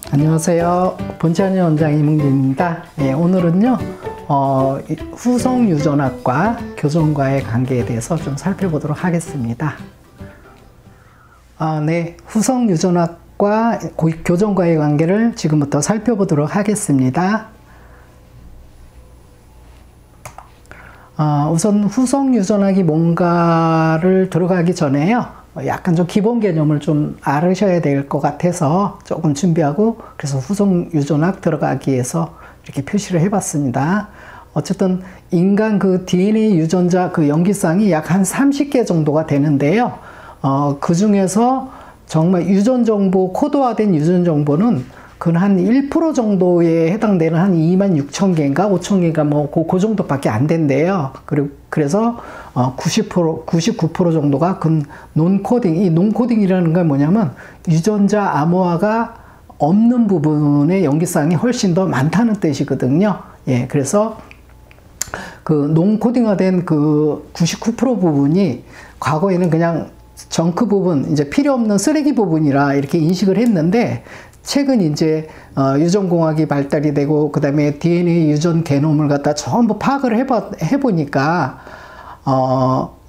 안녕하세요. 본찬이 원장 이문기입니다. 오늘은요, 후성 유전학과 교정과의 관계에 대해서 좀 살펴보도록 하겠습니다. 후성 유전학과 교정과의 관계를 지금부터 살펴보도록 하겠습니다. 우선 후성 유전학이 뭔가를 들어가기 전에요. 약간 좀 기본 개념을 좀 알으셔야 될 것 같아서 조금 준비하고 그래서 후성 유전학 들어가기 위해서 이렇게 표시를 해봤습니다. 어쨌든 인간 그 DNA 유전자 그 염기쌍이 약 한 30개 정도가 되는데요. 그 중에서 정말 유전 정보, 코드화된 유전 정보는 그 한 1% 정도에 해당되는 한 26,000개인가 5,000개인가 뭐 그 정도밖에 안 된대요. 그래서 99% 정도가 그 논코딩, 이 논코딩이라는 건 뭐냐면 유전자 암호화가 없는 부분의 염기쌍이 훨씬 더 많다는 뜻이거든요. 예, 그래서 그 논코딩화된 그 99% 부분이 과거에는 그냥 정크 부분, 이제 필요 없는 쓰레기 부분이라 이렇게 인식을 했는데 최근 이제 유전공학이 발달이 되고 그 다음에 DNA 유전 게놈을 갖다 전부 파악을 해보니까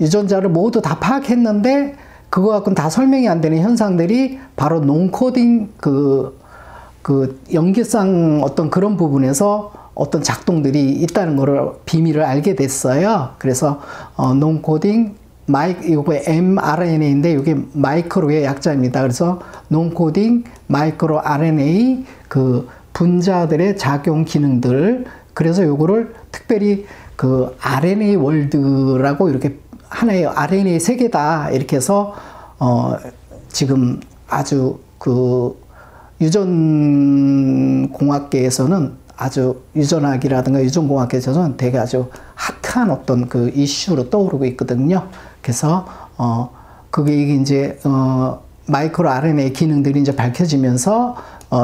유전자를 모두 다 파악했는데 그거 갖고는 다 설명이 안 되는 현상들이 바로 논코딩 그 염기쌍 어떤 그런 부분에서 어떤 작동들이 있다는 거를 비밀을 알게 됐어요. 그래서 논코딩 이게 mRNA인데 이게 마이크로의 약자입니다. 그래서 논코딩 마이크로 RNA 그 분자들의 작용 기능들, 그래서 요거를 특별히 그 RNA 월드라고 이렇게 하나의 RNA 세계다 이렇게 해서 지금 아주 그 유전공학계에서는 아주 유전학이라든가 유전공학계에서는 되게 아주 핫한 어떤 그 이슈로 떠오르고 있거든요. 그래서 그게 이제 마이크로 RNA 기능들이 이제 밝혀지면서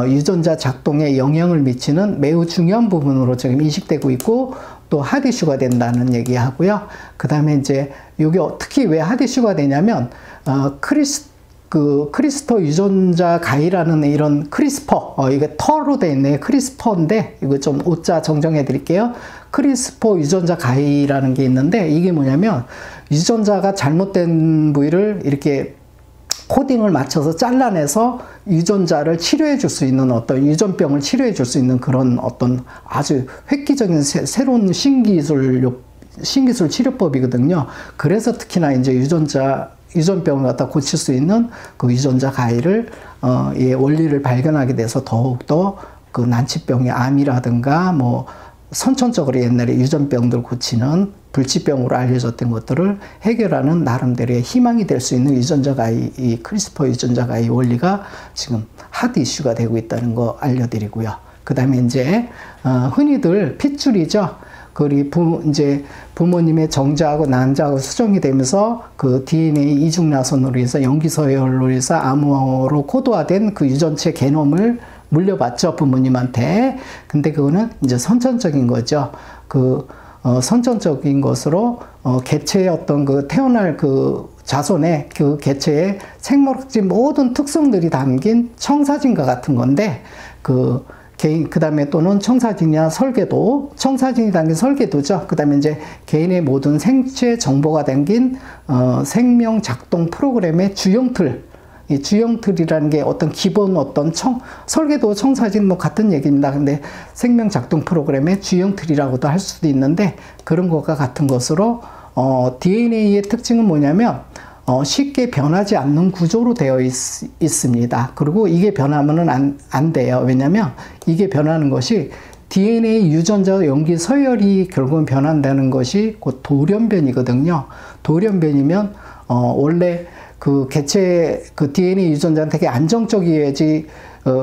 유전자 작동에 영향을 미치는 매우 중요한 부분으로 지금 인식되고 있고 또 핫 이슈가 된다는 얘기하고요. 그 다음에 이제 이게 특히 왜 핫 이슈가 되냐면 크리스터 유전자 가이라는 이런 크리스퍼, 이게 터로 되어 있네. 크리스퍼인데, 이거 좀 오자 정정해 드릴게요. 크리스퍼 유전자 가이라는 게 있는데, 이게 뭐냐면, 유전자가 잘못된 부위를 이렇게 코딩을 맞춰서 잘라내서 유전자를 치료해 줄 수 있는 어떤 유전병을 치료해 줄 수 있는 그런 어떤 아주 획기적인 새로운 신기술 치료법이거든요. 그래서 특히나 이제 유전병을 갖다 고칠 수 있는 그 유전자 가이를 예, 원리를 발견하게 돼서 더욱더 그 난치병의 암이라든가 뭐 선천적으로 옛날에 유전병들 고치는 불치병으로 알려졌던 것들을 해결하는 나름대로의 희망이 될 수 있는 유전자 가이, 이 크리스퍼 유전자 가이 원리가 지금 핫 이슈가 되고 있다는 거 알려드리고요. 그 다음에 이제 흔히들 핏줄이죠. 이제 부모님의 정자하고 난자하고 수정이 되면서 그 DNA 이중나선으로 해서 염기서열로 해서 암호로 코드화된 그 유전체 게놈을 물려받죠, 부모님한테. 근데 그거는 이제 선천적인 거죠. 선천적인 것으로 개체의 어떤 그 태어날 그 자손의 그 개체의 생물학적 모든 특성들이 담긴 청사진과 같은 건데 그 다음에 또는 청사진이나 설계도, 청사진이 담긴 설계도죠. 그 다음에 이제 개인의 모든 생체 정보가 담긴 생명 작동 프로그램의 주형틀. 이 주형틀이라는 게 어떤 기본 어떤 설계도, 청사진 뭐 같은 얘기입니다. 근데 생명 작동 프로그램의 주형틀이라고도 할 수도 있는데 그런 것과 같은 것으로 DNA의 특징은 뭐냐면 쉽게 변하지 않는 구조로 되어 있습니다. 그리고 이게 변하면은 안 돼요. 왜냐면 이게 변하는 것이 DNA 유전자 염기 서열이 결국은 변한다는 것이 곧 돌연변이거든요. 돌연변이면 원래 그 개체 그 DNA 유전자는 되게 안정적이어야지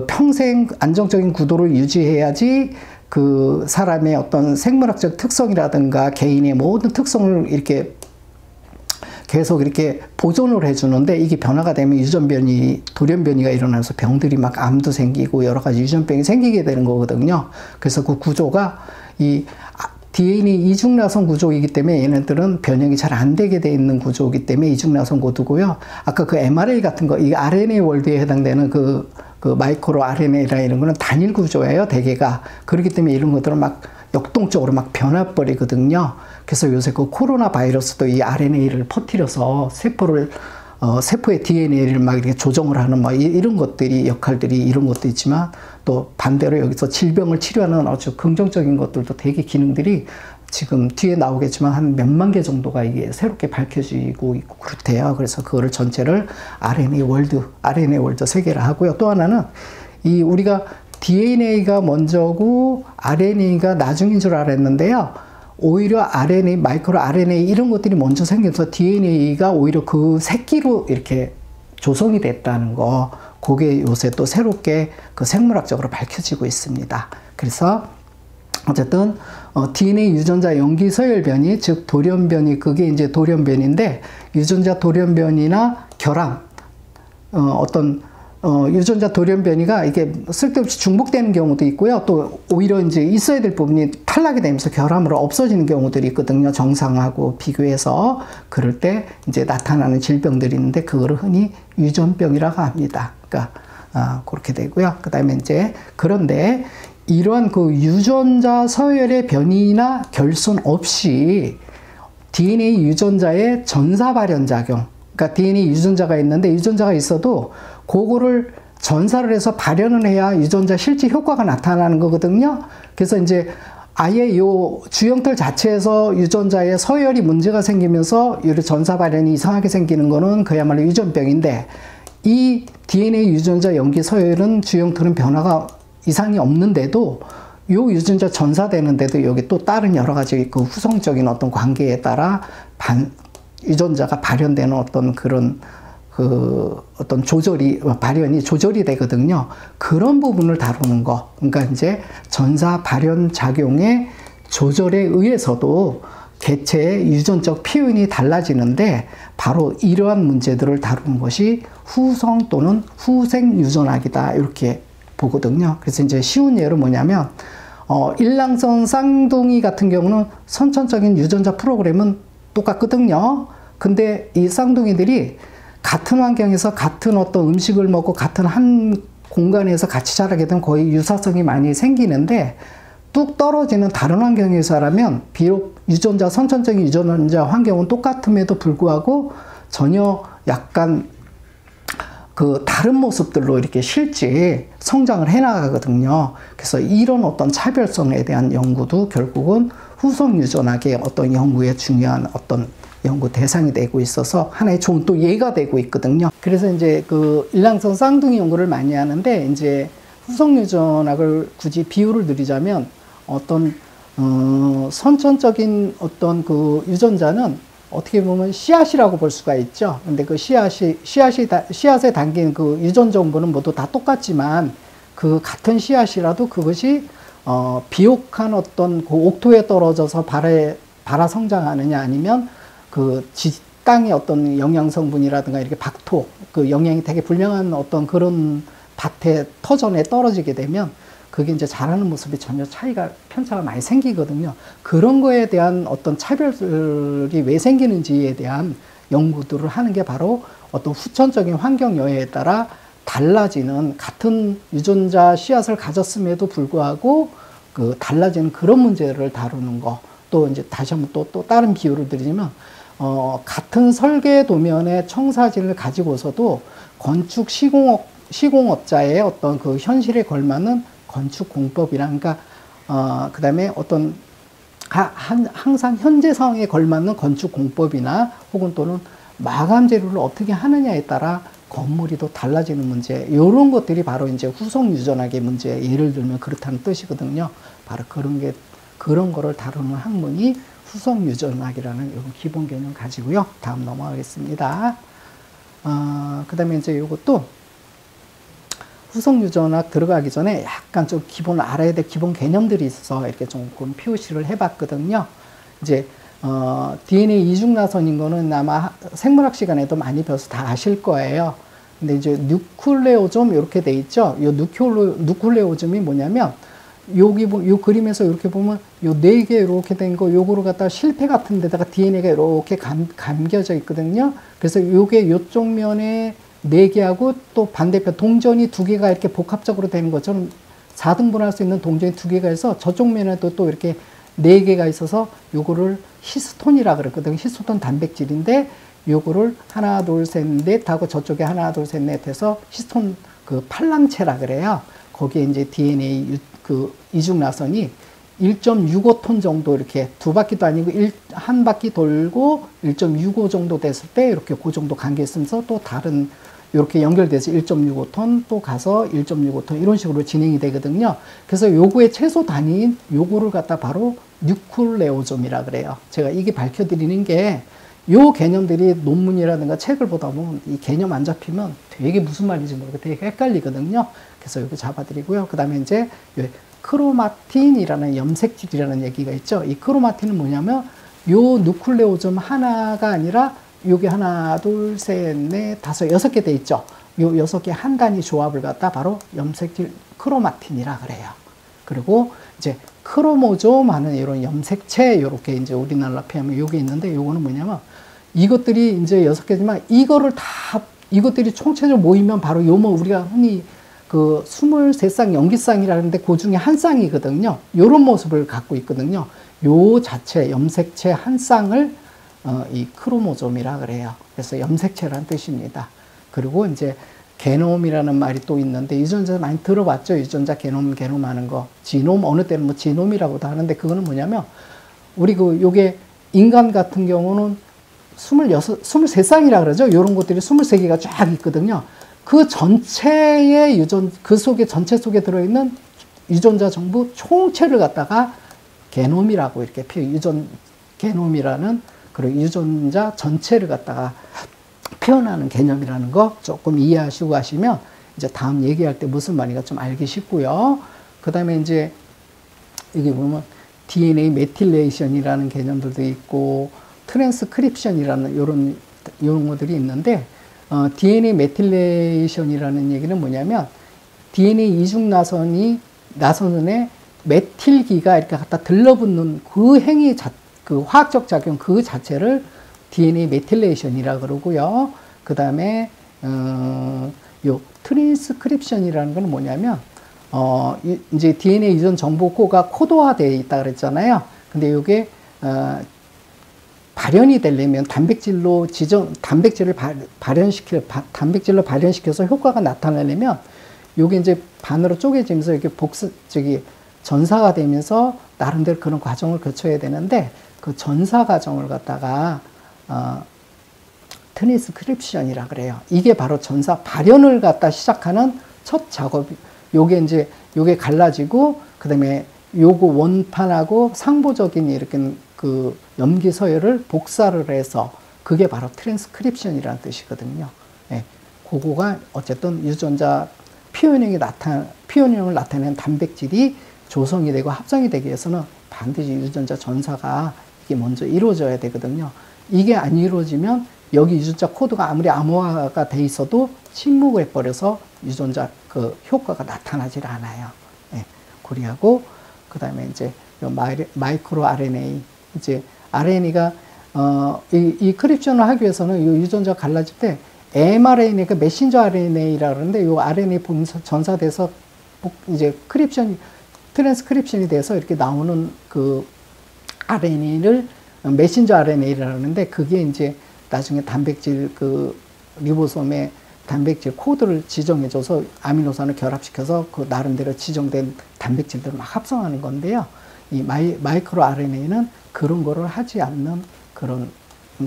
평생 안정적인 구도를 유지해야지 그 사람의 어떤 생물학적 특성이라든가 개인의 모든 특성을 이렇게 계속 이렇게 보존을 해주는데 이게 변화가 되면 유전변이, 돌연변이가 일어나서 병들이 막 암도 생기고 여러 가지 유전병이 생기게 되는 거거든요. 그래서 그 구조가 이 DNA 이중나선 구조이기 때문에 얘네들은 변형이 잘 안 되게 돼 있는 구조이기 때문에 이중나선 코드고요. 아까 그 mRNA 같은 거, 이 RNA 월드에 해당되는 그 그 마이크로 RNA라 이런 거는 단일 구조예요, 대개가. 그렇기 때문에 이런 것들은 막 역동적으로 막 변해버리거든요. 그래서 요새 그 코로나 바이러스도 이 RNA를 퍼뜨려서 세포의 DNA를 막 이렇게 조정을 하는 뭐 이런 것들이, 역할들이 이런 것도 있지만, 또 반대로 여기서 질병을 치료하는 아주 긍정적인 것들도 되게 기능들이 지금 뒤에 나오겠지만 한 몇만 개 정도가 이게 새롭게 밝혀지고 있고 그렇대요. 그래서 그거를 전체를 RNA 월드 세계라 하고요. 또 하나는 이 우리가 DNA가 먼저고 RNA가 나중인 줄 알았는데요. 오히려 RNA, 마이크로 RNA 이런 것들이 먼저 생겨서 DNA가 오히려 그 새끼로 이렇게 조성이 됐다는 거, 그게 요새 또 새롭게 그 생물학적으로 밝혀지고 있습니다. 그래서 어쨌든 DNA 유전자 염기 서열 변이, 즉 돌연변이, 그게 이제 돌연변인데, 유전자 돌연변이나 결함, 유전자 돌연변이가 이게 쓸데없이 중복되는 경우도 있고요. 또 오히려 이제 있어야 될 부분이 탈락이 되면서 결함으로 없어지는 경우들이 있거든요. 정상하고 비교해서. 그럴 때 이제 나타나는 질병들이 있는데 그거를 흔히 유전병이라고 합니다. 그러니까 그렇게 되고요. 그다음에 이제 그런데 이러한 그 유전자 서열의 변이나 결손 없이 DNA 유전자의 전사 발현 작용, 그러니까 DNA 유전자가 있는데 유전자가 있어도 그거를 전사를 해서 발현을 해야 유전자 실제 효과가 나타나는 거거든요. 그래서 이제 아예 요 주형틀 자체에서 유전자의 서열이 문제가 생기면서 이 전사 발현이 이상하게 생기는 거는 그야말로 유전병인데, 이 DNA 유전자 염기 서열은 주형틀은 변화가 이상이 없는데도 요 유전자 전사되는데도 여기 또 다른 여러 가지 그 후성적인 어떤 관계에 따라 유전자가 발현되는 어떤 그런 어떤 발현이 조절이 되거든요. 그런 부분을 다루는 거. 그러니까 이제 전사 발현 작용의 조절에 의해서도 개체의 유전적 표현이 달라지는데, 바로 이러한 문제들을 다루는 것이 후성 또는 후생 유전학이다, 이렇게 보거든요. 그래서 이제 쉬운 예로 뭐냐면, 일랑성 쌍둥이 같은 경우는 선천적인 유전자 프로그램은 똑같거든요. 근데 이 쌍둥이들이 같은 환경에서 같은 어떤 음식을 먹고 같은 한 공간에서 같이 자라게 되면 거의 유사성이 많이 생기는데, 뚝 떨어지는 다른 환경에서라면 비록 선천적인 유전자 환경은 똑같음에도 불구하고 전혀 약간 그 다른 모습들로 이렇게 실제 성장을 해나가거든요. 그래서 이런 어떤 차별성에 대한 연구도 결국은 후성 유전학의 어떤 연구에 중요한 어떤 연구 대상이 되고 있어서 하나의 좋은 또 예가 되고 있거든요. 그래서 이제 그 일랑성 쌍둥이 연구를 많이 하는데, 이제 후성 유전학을 굳이 비유를 드리자면 어떤 선천적인 어떤 그 유전자는 어떻게 보면 씨앗이라고 볼 수가 있죠. 근데 그 씨앗에 담긴 그 유전 정보는 모두 다 똑같지만, 그 같은 씨앗이라도 그것이 비옥한 어떤 그 옥토에 떨어져서 발아 성장하느냐, 아니면 그 땅의 어떤 영양 성분이라든가 이렇게 박토, 그 영양이 되게 불량한 어떤 그런 밭에 터전에 떨어지게 되면 그게 이제 자라는 모습이 전혀 편차가 많이 생기거든요. 그런 거에 대한 어떤 차별이 왜 생기는지에 대한 연구들을 하는 게 바로 어떤 후천적인 환경 여해에 따라 달라지는, 같은 유전자 씨앗을 가졌음에도 불구하고 그 달라지는 그런 문제를 다루는 거. 또 이제 다시 한번 또 다른 비유를 드리면, 같은 설계 도면의 청사진을 가지고서도 건축 시공업자의 어떤 그 현실에 걸맞는 건축 공법이랑, 그러니까 그 다음에 어떤 항상 현재 상황에 걸맞는 건축 공법이나 혹은 또는 마감 재료를 어떻게 하느냐에 따라 건물이 또 달라지는 문제, 이런 것들이 바로 이제 후성 유전학의 문제, 예를 들면 그렇다는 뜻이거든요. 바로 그런 거를 다루는 학문이 후성 유전학이라는 이런 기본 개념 가지고요. 다음 넘어가겠습니다. 그 다음에 이제 이것도 후성 유전학 들어가기 전에 약간 좀 알아야 될 기본 개념들이 있어서 이렇게 조금 표시를 해봤거든요. 이제 DNA 이중나선인 거는 아마 생물학 시간에도 많이 배워서 다 아실 거예요. 근데 이제 누클레오점 이렇게 돼 있죠. 이 누클레오점이 뭐냐면, 요 그림에서 이렇게 보면 요 4개 이렇게 된 거, 요거를 갖다가 실패 같은 데다가 DNA가 이렇게 감겨져 있거든요. 그래서 요게 요쪽 면에 4개하고 또 반대편 동전이 2개가 이렇게 복합적으로 되는 것처럼 4등분할 수 있는 동전이 2개가 있어 저쪽 면에도 또 이렇게 4개가 있어서 요거를 히스톤이라 그랬거든요. 히스톤 단백질인데 요거를 하나 둘 셋 넷 하고 저쪽에 하나 둘 셋 넷 해서 히스톤 그 팔랑체라 그래요. 거기에 이제 DNA 그 이중 나선이 1.65톤 정도 이렇게 2바퀴도 아니고 한 바퀴 돌고 1.65 정도 됐을 때 이렇게 그 정도 관계 있으면서 또 다른 이렇게 연결돼서 1.65톤 또 가서 1.65톤 이런 식으로 진행이 되거든요. 그래서 요거의 최소 단위인 요거를 갖다 바로 뉴클레오좀이라 그래요. 제가 이게 밝혀드리는 게 요 개념들이 논문이라든가 책을 보다 보면 이 개념 안 잡히면 되게 무슨 말인지 모르고 되게 헷갈리거든요. 그래서 이거 잡아드리고요. 그 다음에 이제 크로마틴이라는 염색질이라는 얘기가 있죠. 이 크로마틴은 뭐냐면 요 누클레오좀 하나가 아니라 요게 하나, 둘, 셋, 넷, 다섯, 6개 돼 있죠. 요 6개 한 단위 조합을 갖다 바로 염색질 크로마틴이라 그래요. 그리고 이제 크로모좀 하는 이런 염색체, 요렇게 이제 우리나라 표현하면 요게 있는데 요거는 뭐냐면 이것들이 이제 6개지만 이것들이 총체적으로 모이면 바로 요 뭐 우리가 흔히 그 23쌍 염기쌍이라는데 그 중에 한 쌍이거든요. 요런 모습을 갖고 있거든요. 요 자체 염색체 한 쌍을 이 크로모좀이라 그래요. 그래서 염색체라는 뜻입니다. 그리고 이제 게놈이라는 말이 또 있는데 유전자 많이 들어봤죠? 유전자 게놈 하는 거. 지놈 어느 때는 뭐 지놈이라고도 하는데 그거는 뭐냐면 우리 요게 인간 같은 경우는 23쌍이라 그러죠? 요런 것들이 23개가 쫙 있거든요. 그 전체의 그 속에 전체 속에 들어있는 유전자 정보 총체를 갖다가 게놈이라고 이렇게 게놈이라는 그런 유전자 전체를 갖다가 표현하는 개념이라는 거 조금 이해하시고 가시면 이제 다음 얘기할 때 무슨 말인가 좀 알기 쉽고요. 그 다음에 이제 여기 보면 DNA 메틸레이션이라는 개념들도 있고 트랜스크립션이라는 요런 것들이 있는데 DNA 메틸레이션이라는 얘기는 뭐냐면 DNA 이중 나선에 메틸기가 이렇게 갖다 들러붙는 그 행위 그 화학적 작용 그 자체를 DNA 메틸레이션이라 그러고요. 그 다음에 요 트랜스크립션이라는 건 뭐냐면 이제 DNA 유전 정보코가 코드화되어 있다 그랬잖아요. 근데 이게 발현이 되려면 단백질로 단백질로 발현시켜서 효과가 나타나려면 요게 이제 반으로 쪼개지면서 이렇게 전사가 되면서 나름대로 그런 과정을 거쳐야 되는데 그 전사 과정을 갖다가 트랜스크립션이라 그래요. 이게 바로 전사 발현을 갖다 시작하는 첫 작업이 요게 갈라지고 그다음에 요거 원판하고 상보적인 이렇게 그 염기 서열을 복사를 해서 그게 바로 트랜스크립션이라는 뜻이거든요. 예. 그거가 어쨌든 유전자 피원형을 나타내는 단백질이 조성이 되고 합성이 되기 위해서는 반드시 유전자 전사가 이게 먼저 이루어져야 되거든요. 이게 안 이루어지면 여기 유전자 코드가 아무리 암호화가 돼 있어도 침묵을 해버려서 유전자 그 효과가 나타나질 않아요. 예. 그리하고 그 다음에 이제 마이크로 RNA 이제 RNA가 이 크립션을 하기 위해서는 이 유전자 갈라질 때 mRNA가 메신저 RNA라 그러는데 이 RNA 보면서 전사돼서 이제 트랜스크립션이 돼서 이렇게 나오는 그 RNA를 메신저 RNA라 그러는데 그게 이제 나중에 단백질 그 리보솜의 단백질 코드를 지정해줘서 아미노산을 결합시켜서 그 나름대로 지정된 단백질들을 막 합성하는 건데요. 이 마이크로 RNA는 그런 거를 하지 않는 그런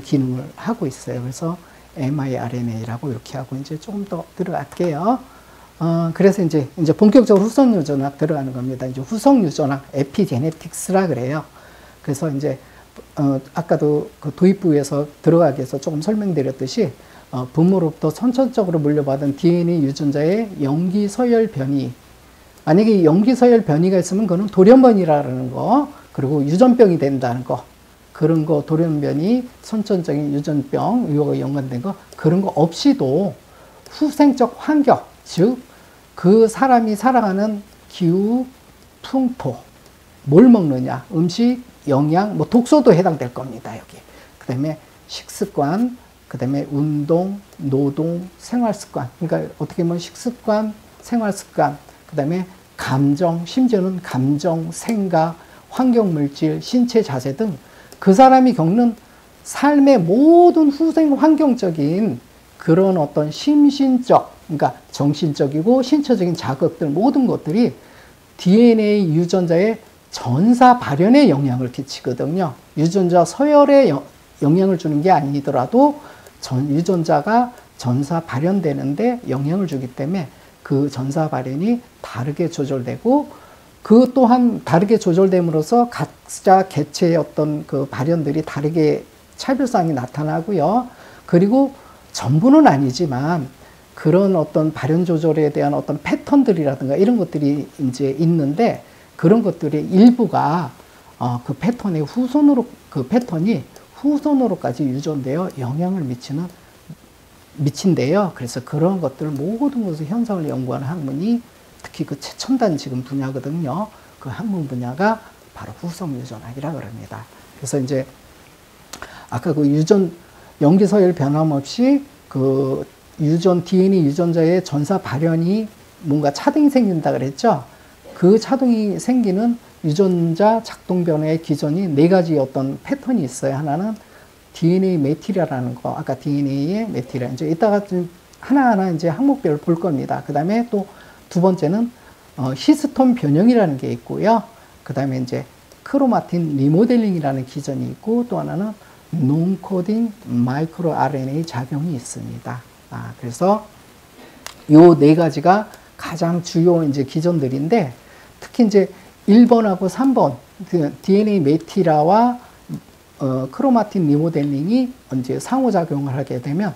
기능을 하고 있어요. 그래서 mRNA라고 이렇게 하고 이제 조금 더 들어갈게요. 그래서 이제 본격적으로 후성 유전학 들어가는 겁니다. 이제 후성 유전학 에피제네틱스라 그래요. 그래서 이제 아까도 그 도입부에서 들어가기 위해서 조금 설명드렸듯이 부모로부터 선천적으로 물려받은 DNA 유전자의 염기 서열 변이 만약에 염기 서열 변이가 있으면 그거는 돌연변이라는 거 그리고 유전병이 된다는 거 그런 거 돌연변이 선천적인 유전병 이거가 연관된 거 그런 거 없이도 후생적 환경 즉 그 사람이 살아가는 기후 풍토 뭘 먹느냐 음식 영양 뭐 독소도 해당될 겁니다. 여기 그 다음에 식습관 그 다음에 운동, 노동, 생활습관. 그러니까 어떻게 보면 식습관, 생활습관, 그 다음에 감정, 심지어는 감정, 생각, 환경물질, 신체 자세 등 그 사람이 겪는 삶의 모든 후생 환경적인 그런 어떤 심신적, 그러니까 정신적이고 신체적인 자극들 모든 것들이 DNA 유전자의 전사 발현에 영향을 끼치거든요. 유전자 서열에 영향을 주는 게 아니더라도 유전자가 전사 발현되는데 영향을 주기 때문에 그 전사 발현이 다르게 조절되고 그 또한 다르게 조절됨으로써 각자 개체의 어떤 그 발현들이 다르게 차별성이 나타나고요. 그리고 전부는 아니지만 그런 어떤 발현 조절에 대한 어떤 패턴들이라든가 이런 것들이 이제 있는데 그런 것들의 일부가 그 패턴의 후손으로 그 패턴이 후손으로까지 유전되어 영향을 미친대요. 그래서 그런 것들 모든 것을 현상을 연구하는 학문이 특히 그 최첨단 지금 분야거든요. 그 학문 분야가 바로 후성 유전학이라고 합니다. 그래서 이제 아까 그 염기 서열 변함없이 그 DNA 유전자의 전사 발현이 뭔가 차등이 생긴다 그랬죠. 그 차등이 생기는 유전자 작동 변화의 기전이 네 가지 어떤 패턴이 있어요. 하나는 DNA 메티라라는 거, 아까 DNA의 메티라. 이제 이따가 좀 하나하나 이제 항목별로 볼 겁니다. 그 다음에 또 두 번째는 히스톤 변형이라는 게 있고요. 그 다음에 이제 크로마틴 리모델링이라는 기전이 있고 또 하나는 논코딩 마이크로 RNA 작용이 있습니다. 그래서 요 네 가지가 가장 주요 이제 기전들인데 특히 이제 1번하고 3번 그 DNA 메티라와 크로마틴 리모델링이 이제 상호작용을 하게 되면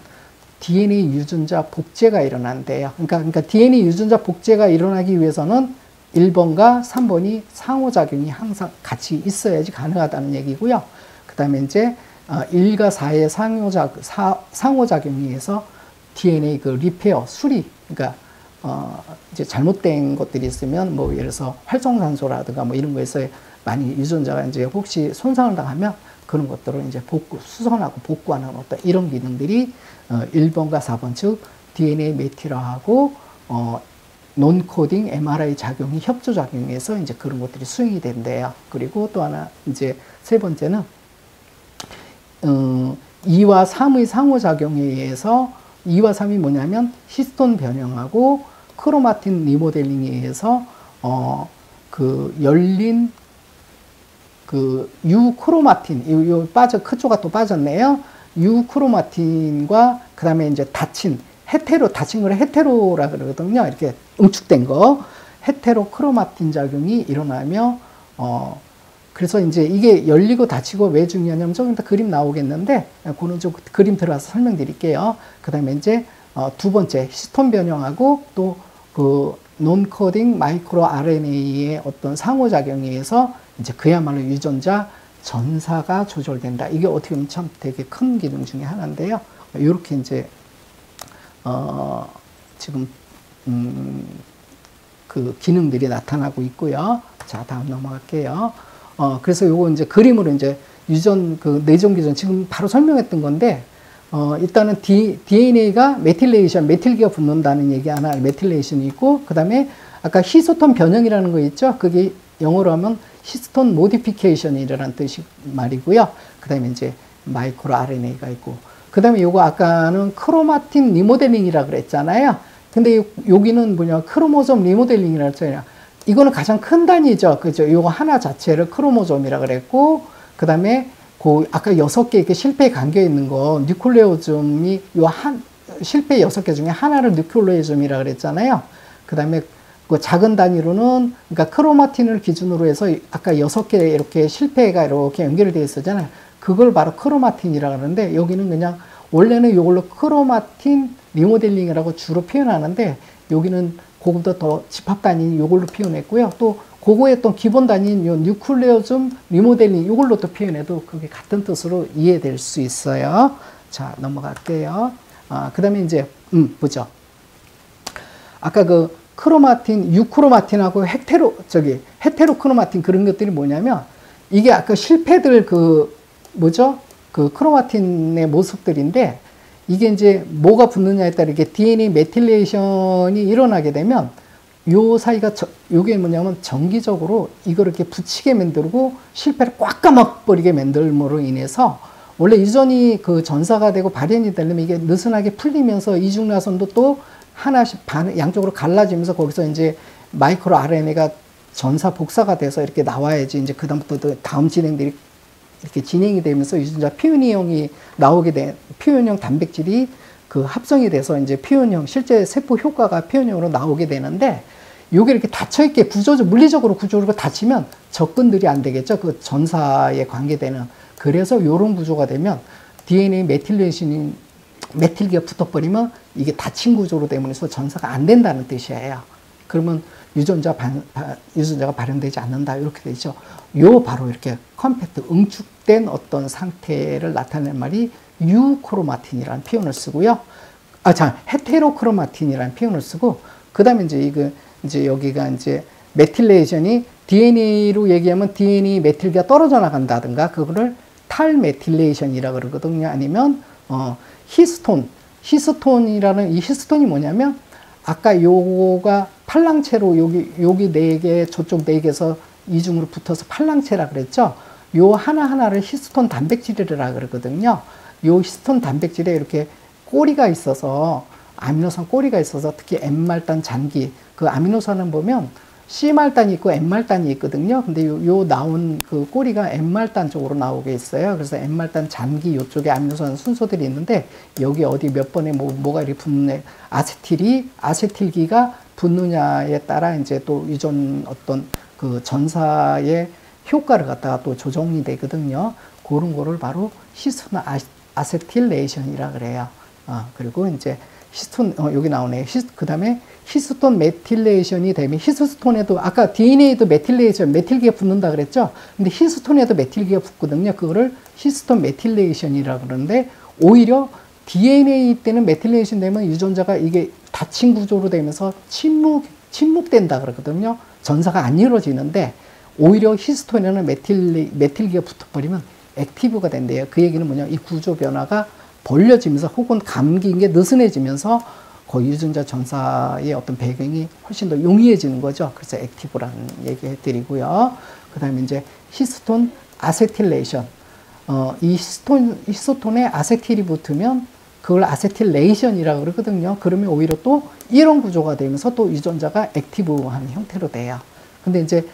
DNA 유전자 복제가 일어난대요. 그러니까 DNA 유전자 복제가 일어나기 위해서는 1번과 3번이 상호작용이 항상 같이 있어야지 가능하다는 얘기고요. 그 다음에 이제 1과 4의 상호작용에 의해서 DNA 그 리페어, 수리, 그러니까 이제 잘못된 것들이 있으면 뭐 예를 들어서 활성산소라든가 뭐 이런 거에서 많이 유전자가 이제 혹시 손상을 당하면 그런 것들을 이제 수선하고 복구하는 어떤 이런 기능들이 1번과 4번 즉 DNA 메티라하고 논코딩 MRI 작용이 협조작용해서 이제 그런 것들이 수행이 된대요. 그리고 또 하나 이제 세 번째는 2와 3의 상호작용에 의해서 2와 3이 뭐냐면 히스톤 변형하고 크로마틴 리모델링에 의해서 그 열린 그 유크로마틴, 요 그쪽가 또 빠졌네요. 유크로마틴과 그 다음에 이제 닫힌 걸 헤테로라 그러거든요. 이렇게 응축된 거. 헤테로 크로마틴 작용이 일어나며, 그래서 이제 이게 열리고 닫히고 왜 중요하냐면 조금 이따 그림 나오겠는데, 그거는 좀 그림 들어가서 설명드릴게요. 그 다음에 이제, 두 번째, 히스톤 변형하고 또 그 논코딩 마이크로 RNA의 어떤 상호작용에 의해서 이제 그야말로 유전자 전사가 조절된다. 이게 어떻게 보면 참 되게 큰 기능 중에 하나인데요. 이렇게 이제, 지금, 그 기능들이 나타나고 있고요. 자, 다음 넘어갈게요. 그래서 요거 이제 그림으로 이제 그 내전 기전 지금 바로 설명했던 건데, 일단은 DNA가 메틸기가 붙는다는 얘기 하나, 메틸레이션이 있고, 그 다음에 아까 히스톤 변형이라는 거 있죠? 그게 영어로 하면 히스톤 모디피케이션이라는 뜻이 말이고요. 그 다음에 이제 마이크로 RNA가 있고, 그 다음에 요거 아까는 크로마틴 리모델링이라 그랬잖아요. 근데 여기는 뭐냐, 크로모솜 리모델링이라 했잖아요. 이거는 가장 큰 단위죠. 그죠? 요거 하나 자체를 크로모솜이라 그랬고, 그 다음에 아까 6개 이렇게 실패에 감겨 있는 거, 뉴클레오즘이 실패 6개 중에 하나를 뉴클레오즘이라 그랬잖아요. 그 다음에 그 작은 단위로는, 그러니까 크로마틴을 기준으로 해서 아까 6개 이렇게 실패가 이렇게 연결되어 있었잖아요. 그걸 바로 크로마틴이라고 하는데, 여기는 그냥, 원래는 이걸로 크로마틴 리모델링이라고 주로 표현하는데, 여기는 그거보다 더 집합 단위인 이걸로 표현했고요. 또, 그거의 어떤 기본 단위인 요 뉴클레오즘 리모델링 이걸로 또 표현해도 그게 같은 뜻으로 이해될 수 있어요. 자, 넘어갈게요. 그 다음에 이제, 보죠. 아까 그 크로마틴, 유크로마틴하고 헤테로 크로마틴 그런 것들이 뭐냐면, 이게 아까 실패들 그 크로마틴의 모습들인데, 이게 이제 뭐가 붙느냐에 따라 이게 DNA 메틸레이션이 일어나게 되면 요 사이가 요게 뭐냐면 정기적으로 이걸 이렇게 붙이게 만들고 실패를 꽉 감아버리게 만들므로 인해서 원래 유전이 그 전사가 되고 발현이 되려면 이게 느슨하게 풀리면서 이중나선도 또 하나씩 양쪽으로 갈라지면서 거기서 이제 마이크로 RNA가 전사 복사가 돼서 이렇게 나와야지 이제 그다음부터 다음 진행들이 이렇게 진행이 되면서 유전자 표현형이 나오게 된 표현형 단백질이 그 합성이 돼서 이제 표현형 실제 세포 효과가 표현형으로 나오게 되는데 요게 이렇게 닫혀있게 물리적으로 구조로 닫히면 접근들이 안 되겠죠. 그 전사에 관계되는. 그래서 요런 구조가 되면 DNA 메틸레이션이 메틸기가 붙어버리면 이게 닫힌 구조로 되면서 전사가 안 된다는 뜻이에요. 그러면 유전자가 발현되지 않는다. 이렇게 되죠. 요 바로 이렇게 컴팩트, 응축된 어떤 상태를 나타내는 말이 유크로마틴이라는 표현을 쓰고요. 헤테로크로마틴이라는 표현을 쓰고, 그 다음에 이제 여기가 이제 메틸레이션이 DNA로 얘기하면 DNA 메틸기가 떨어져 나간다든가, 그거를 탈메틸레이션이라 그러거든요. 아니면, 히스톤이라는 이 히스톤이 뭐냐면, 아까 요거가 팔랑체로 여기 4개, 저쪽 4개에서 이중으로 붙어서 팔랑체라 그랬죠? 요 하나하나를 히스톤 단백질이라 그러거든요. 요 히스톤 단백질에 이렇게 꼬리가 있어서, 아미노산 꼬리가 있어서 특히 N말단 잔기, 그 아미노산은 보면 C말단이 있고 N말단이 있거든요. 근데 요 나온 그 꼬리가 N말단 쪽으로 나오게 있어요. 그래서 N말단 잔기 요쪽에 아미노산 순서들이 있는데, 여기 어디 몇 번에 뭐가 이렇게 붙는, 아세틸기가 붙느냐에 따라 이제 또 유전 어떤 그 전사의 효과를 갖다가 또 조정이 되거든요. 그런 거를 바로 히스톤 아세틸레이션이라 그래요. 그리고 이제 히스톤, 여기 나오네. 그 다음에 히스톤 메틸레이션이 되면, 히스톤에도, 아까 DNA에도 메틸기가 붙는다 그랬죠? 근데 히스톤에도 메틸기가 붙거든요. 그거를 히스톤 메틸레이션이라 그러는데, 오히려 DNA 때는 메틸레이션 되면 유전자가 이게 닫힌 구조로 되면서 침묵된다 그러거든요. 전사가 안 이루어지는데, 오히려 히스톤에는 메틸기가 붙어버리면 액티브가 된대요. 그 얘기는 뭐냐면, 이 구조 변화가 벌려지면서 혹은 감기인 게 느슨해지면서 그 유전자 전사의 어떤 배경이 훨씬 더 용이해지는 거죠. 그래서 액티브라는 얘기 해드리고요. 그 다음에 이제 히스톤 아세틸레이션. 이 히스톤에 아세틸이 붙으면 그걸 아세틸레이션이라고 그러거든요. 그러면 오히려 또 이런 구조가 되면서 또 유전자가 액티브한 형태로 돼요. 근데 이제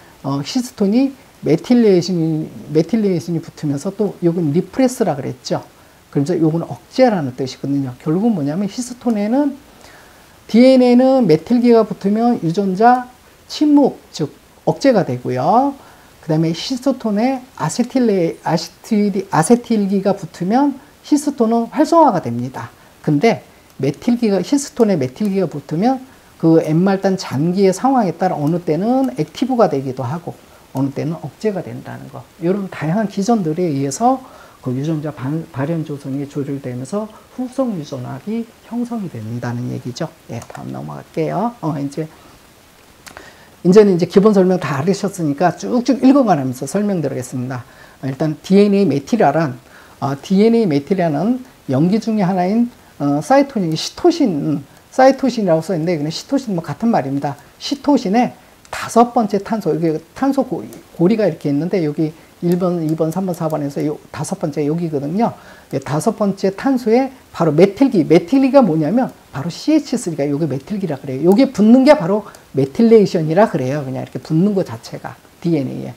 히스톤이 메틸레이션이 붙으면서 또 요건 리프레스라 그랬죠. 그래서 요건 억제라는 뜻이거든요. 결국은 뭐냐면 히스톤에는 DNA는 메틸기가 붙으면 유전자 침묵, 즉 억제가 되고요. 그 다음에 히스톤에 아세틸기가 붙으면 히스톤은 활성화가 됩니다. 근데 히스톤에 메틸기가 붙으면 그 N말단 잔기의 상황에 따라 어느 때는 액티브가 되기도 하고 어느 때는 억제가 된다는 거. 이런 다양한 기전들에 의해서 그 유전자 발현 조성이 조절되면서 후성 유전학이 형성이 된다는 얘기죠. 예, 다음 넘어갈게요. 이제는 기본 설명 다 알으셨으니까 쭉쭉 읽어가면서 설명드리겠습니다. 일단 DNA 메틸이라는 연기 중에 하나인 사이토닌, 사이토신이라고 써있는데 그냥 시토신 같은 말입니다. 시토신에 5번째 탄소, 여기 탄소 고리가 이렇게 있는데 여기 1번, 2번, 3번, 4번에서 요 5번째 여기거든요. 5번째 탄소에 바로 메틸기가 뭐냐면 바로 CH3가 요게 메틸기라 그래요. 요게 붙는 게 바로 메틸레이션이라 그래요. 그냥 이렇게 붙는 것 자체가 DNA에.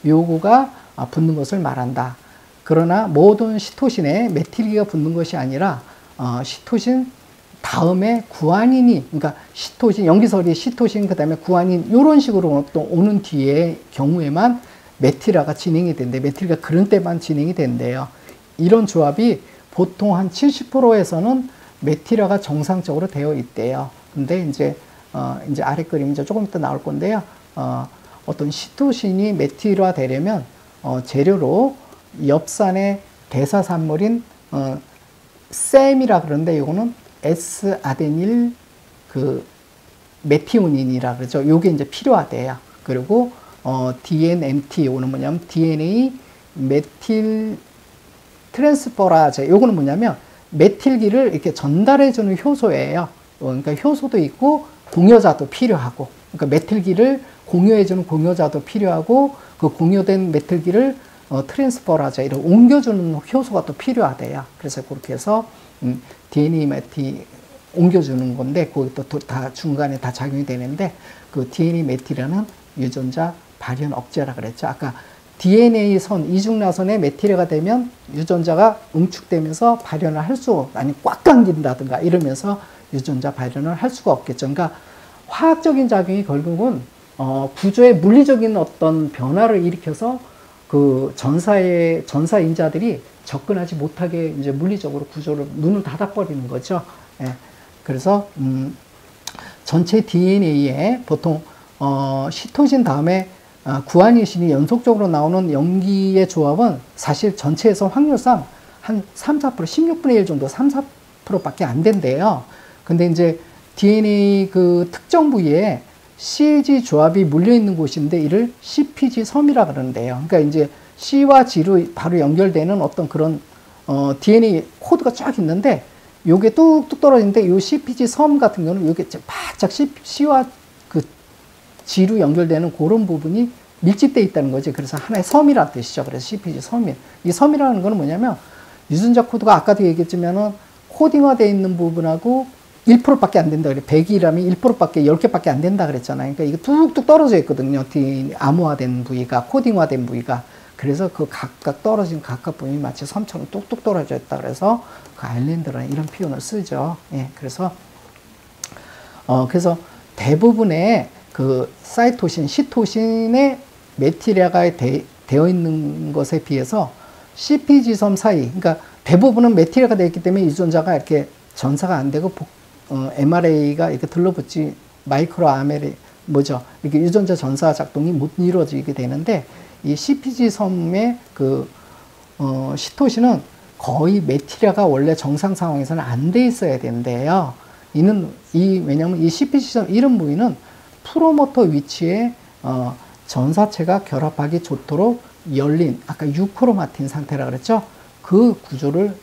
요거가 붙는 것을 말한다. 그러나 모든 시토신에 메틸기가 붙는 것이 아니라 시토신 다음에 구아닌이, 그러니까 시토신, 염기설이 시토신, 그 다음에 구아닌, 이런 식으로 또 오는 뒤에 경우에만 메틸화가 진행이 된대. 메틸기가 그런 때만 진행이 된대요. 이런 조합이 보통 한 70%에서는 메틸화가 정상적으로 되어 있대요. 근데 이제 아래 그림 이제 조금 이따 나올 건데요. 어떤 시토신이 메틸화 되려면, 재료로 엽산의 대사산물인, 셈이라 그러는데, 요거는 S-아데닐 메티오닌이라 그러죠. 요게 이제 필요하대요. 그리고 DNMT, 요거는 뭐냐면 DNA 메틸 트랜스퍼라제, 요거는 뭐냐면 메틸기를 이렇게 전달해주는 효소예요. 그러니까 효소도 있고 공여자도 필요하고, 그러니까 메틸기를 공여해주는 공여자도 필요하고, 그 공여된 메틸기를 트랜스퍼라자 이런 옮겨주는 효소가 또 필요하대요. 그래서 그렇게 해서 DNA 메틸 옮겨주는 건데, 거기 또 다 중간에 다 작용이 되는데, 그 DNA 메틸이라는 유전자 발현 억제라 그랬죠. 아까 DNA 선, 이중나선에 메틸화가 되면 유전자가 응축되면서 발현을 할 수, 아니 꽉 감긴다든가 이러면서 유전자 발현을 할 수가 없겠죠. 그러니까 화학적인 작용이 결국은 구조의 물리적인 어떤 변화를 일으켜서 그 전사인자들이 접근하지 못하게 이제 물리적으로 구조를 눈을 닫아버리는 거죠. 예. 그래서 전체 DNA에 보통 시토신 다음에 구아니신이 연속적으로 나오는 염기의 조합은 사실 전체에서 확률상 한 3, 4%, 16분의 1 정도, 3, 4%밖에 안 된대요. 근데 이제 DNA 그 특정 부위에 CAG 조합이 물려있는 곳인데 이를 CPG 섬이라 그러는데요. 그러니까 이제 C와 G로 바로 연결되는 어떤 그런 DNA 코드가 쫙 있는데 요게 뚝뚝 떨어지는데 요 CPG 섬 같은 경우는 요게 바짝 C와 그 G로 연결되는 그런 부분이 밀집되어 있다는 거지. 그래서 하나의 섬이라는 뜻이죠. 그래서 CPG 섬이. 이 섬이라는 거는 뭐냐면 유전자 코드가 아까도 얘기했지만은 코딩화되어 있는 부분하고 1%밖에 안 된다. 그래. 100이라면 1%밖에 10개밖에 안 된다 그랬잖아요. 그러니까 이거 뚝뚝 떨어져 있거든요. 암호화된 부위가, 코딩화된 부위가. 그래서 그 각각 떨어진 각각 부분이 마치 섬처럼 뚝뚝 떨어져 있다. 그래서 그 아일랜드라는 이런 표현을 쓰죠. 예. 그래서 대부분의 그 사이토신, 시토신의 메틸화가 되어 있는 것에 비해서 CPG 섬 사이, 그러니까 대부분은 메틸화가 되어 있기 때문에 유전자가 이렇게 전사가 안 되고 mRNA가 이렇게 들러붙지 마이크로 RNA 뭐죠? 이렇게 유전자 전사 작동이 못 이루어지게 되는데 이 CPG 섬의 그 시토신은 거의 메틸화가 원래 정상 상황에서는 안 돼 있어야 되는데요. 왜냐면 이 CPG 섬 이런 부위는 프로모터 위치에 전사체가 결합하기 좋도록 열린 아까 유크로마틴 상태라 그랬죠. 그 구조를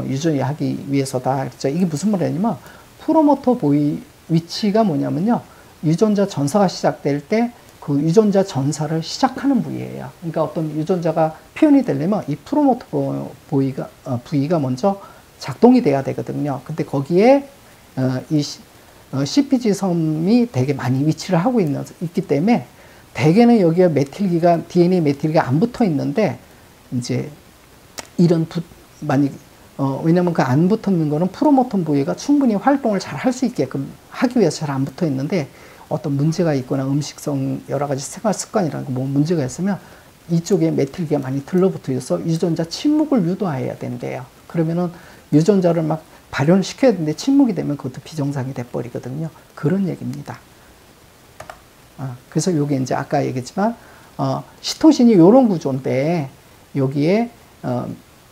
유지하기 위해서다. 그랬죠. 이게 무슨 말이냐면 프로모터 부위 위치가 뭐냐면요. 유전자 전사가 시작될 때 그 유전자 전사를 시작하는 부위예요. 그러니까 어떤 유전자가 표현이 되려면 이 프로모터 부위가 먼저 작동이 돼야 되거든요. 근데 거기에 이 CPG 섬이 되게 많이 위치를 하고 있기 때문에 대개는 여기에 메틸기가 DNA 메틸기가 안 붙어 있는데 이제 이런 왜냐면 그 안 붙어 있는 거는 프로모터 부위가 충분히 활동을 잘 할 수 있게끔 하기 위해서 잘 안 붙어 있는데 어떤 문제가 있거나 음식성 여러 가지 생활 습관이라는 거 뭐 문제가 있으면 이쪽에 메틸기가 많이 들러붙어 있어서 유전자 침묵을 유도해야 된대요. 그러면은 유전자를 막 발현시켜야 되는데 침묵이 되면 그것도 비정상이 돼버리거든요. 그런 얘기입니다. 그래서 요게 이제 아까 얘기했지만 시토신이 요런 구조인데 여기에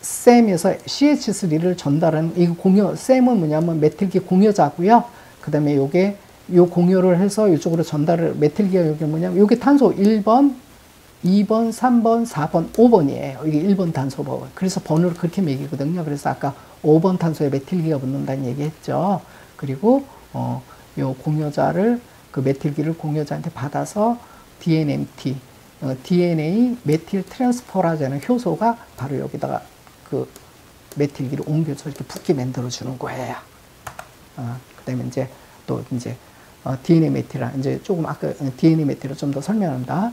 셈에서 CH3를 전달하는 이 셈은 뭐냐면 메틸기 공여자고요. 그 다음에 요게 요 공여를 해서 이쪽으로 전달을 메틸기가 여기 뭐냐면 요게 탄소 1번, 2번, 3번, 4번, 5번이에요. 이게 1번 탄소 번. 그래서 번호를 그렇게 매기거든요. 그래서 아까 5번 탄소에 메틸기가 붙는다는 얘기했죠. 그리고 요 공여자를 그 메틸기를 공여자한테 받아서 DNMT, DNA 메틸 트랜스퍼라자는 효소가 바로 여기다가 그 메틸기를 옮겨서 이렇게 붙게 만들어 주는 거예요. 그다음에 이제 또 이제 DNA 메틸화 이제 조금 아까 DNA 메틸을 좀 더 설명합니다.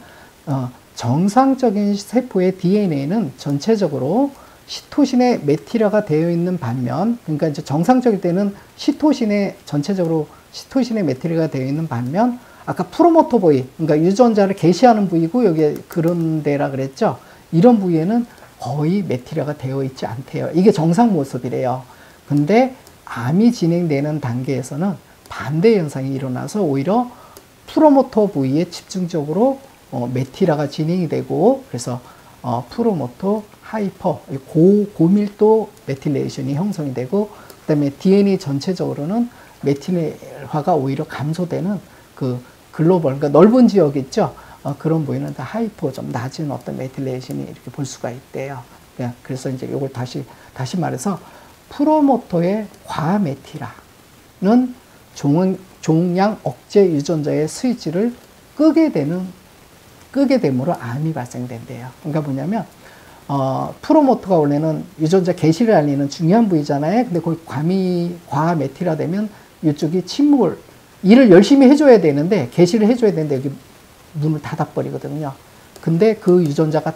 정상적인 세포의 DNA는 전체적으로 시토신의 메틸화가 되어 있는 반면, 그러니까 이제 정상적일 때는 전체적으로 시토신의 메틸화가 되어 있는 반면, 아까 프로모터 부위, 그러니까 유전자를 게시하는 부위고 여기에 그런 데라 그랬죠. 이런 부위에는 거의 메틸화가 되어 있지 않대요. 이게 정상 모습이래요. 근데 암이 진행되는 단계에서는 반대 현상이 일어나서 오히려 프로모터 부위에 집중적으로 메틸화가 진행이 되고, 그래서 프로모터 하이퍼 고밀도 메틸레이션이 형성이 되고, 그다음에 DNA 전체적으로는 메틸화가 오히려 감소되는 그 글로벌, 그러니까 넓은 지역 있죠. 그런 부위는 다 하이퍼 좀 낮은 어떤 메틸레이션이 이렇게 볼 수가 있대요. 그래서 이제 이걸 다시 말해서 프로모터의 과메티라는 종양 억제 유전자의 스위치를 끄게 됨으로 암이 발생된대요. 그러니까 뭐냐면 프로모터가 원래는 유전자 개시를 알리는 중요한 부위잖아요. 근데 거기 과메티라 되면 이쪽이 침묵을 일을 열심히 해줘야 되는데 개시를 해줘야 되는데 여기 문을 닫아버리거든요. 근데 그 유전자가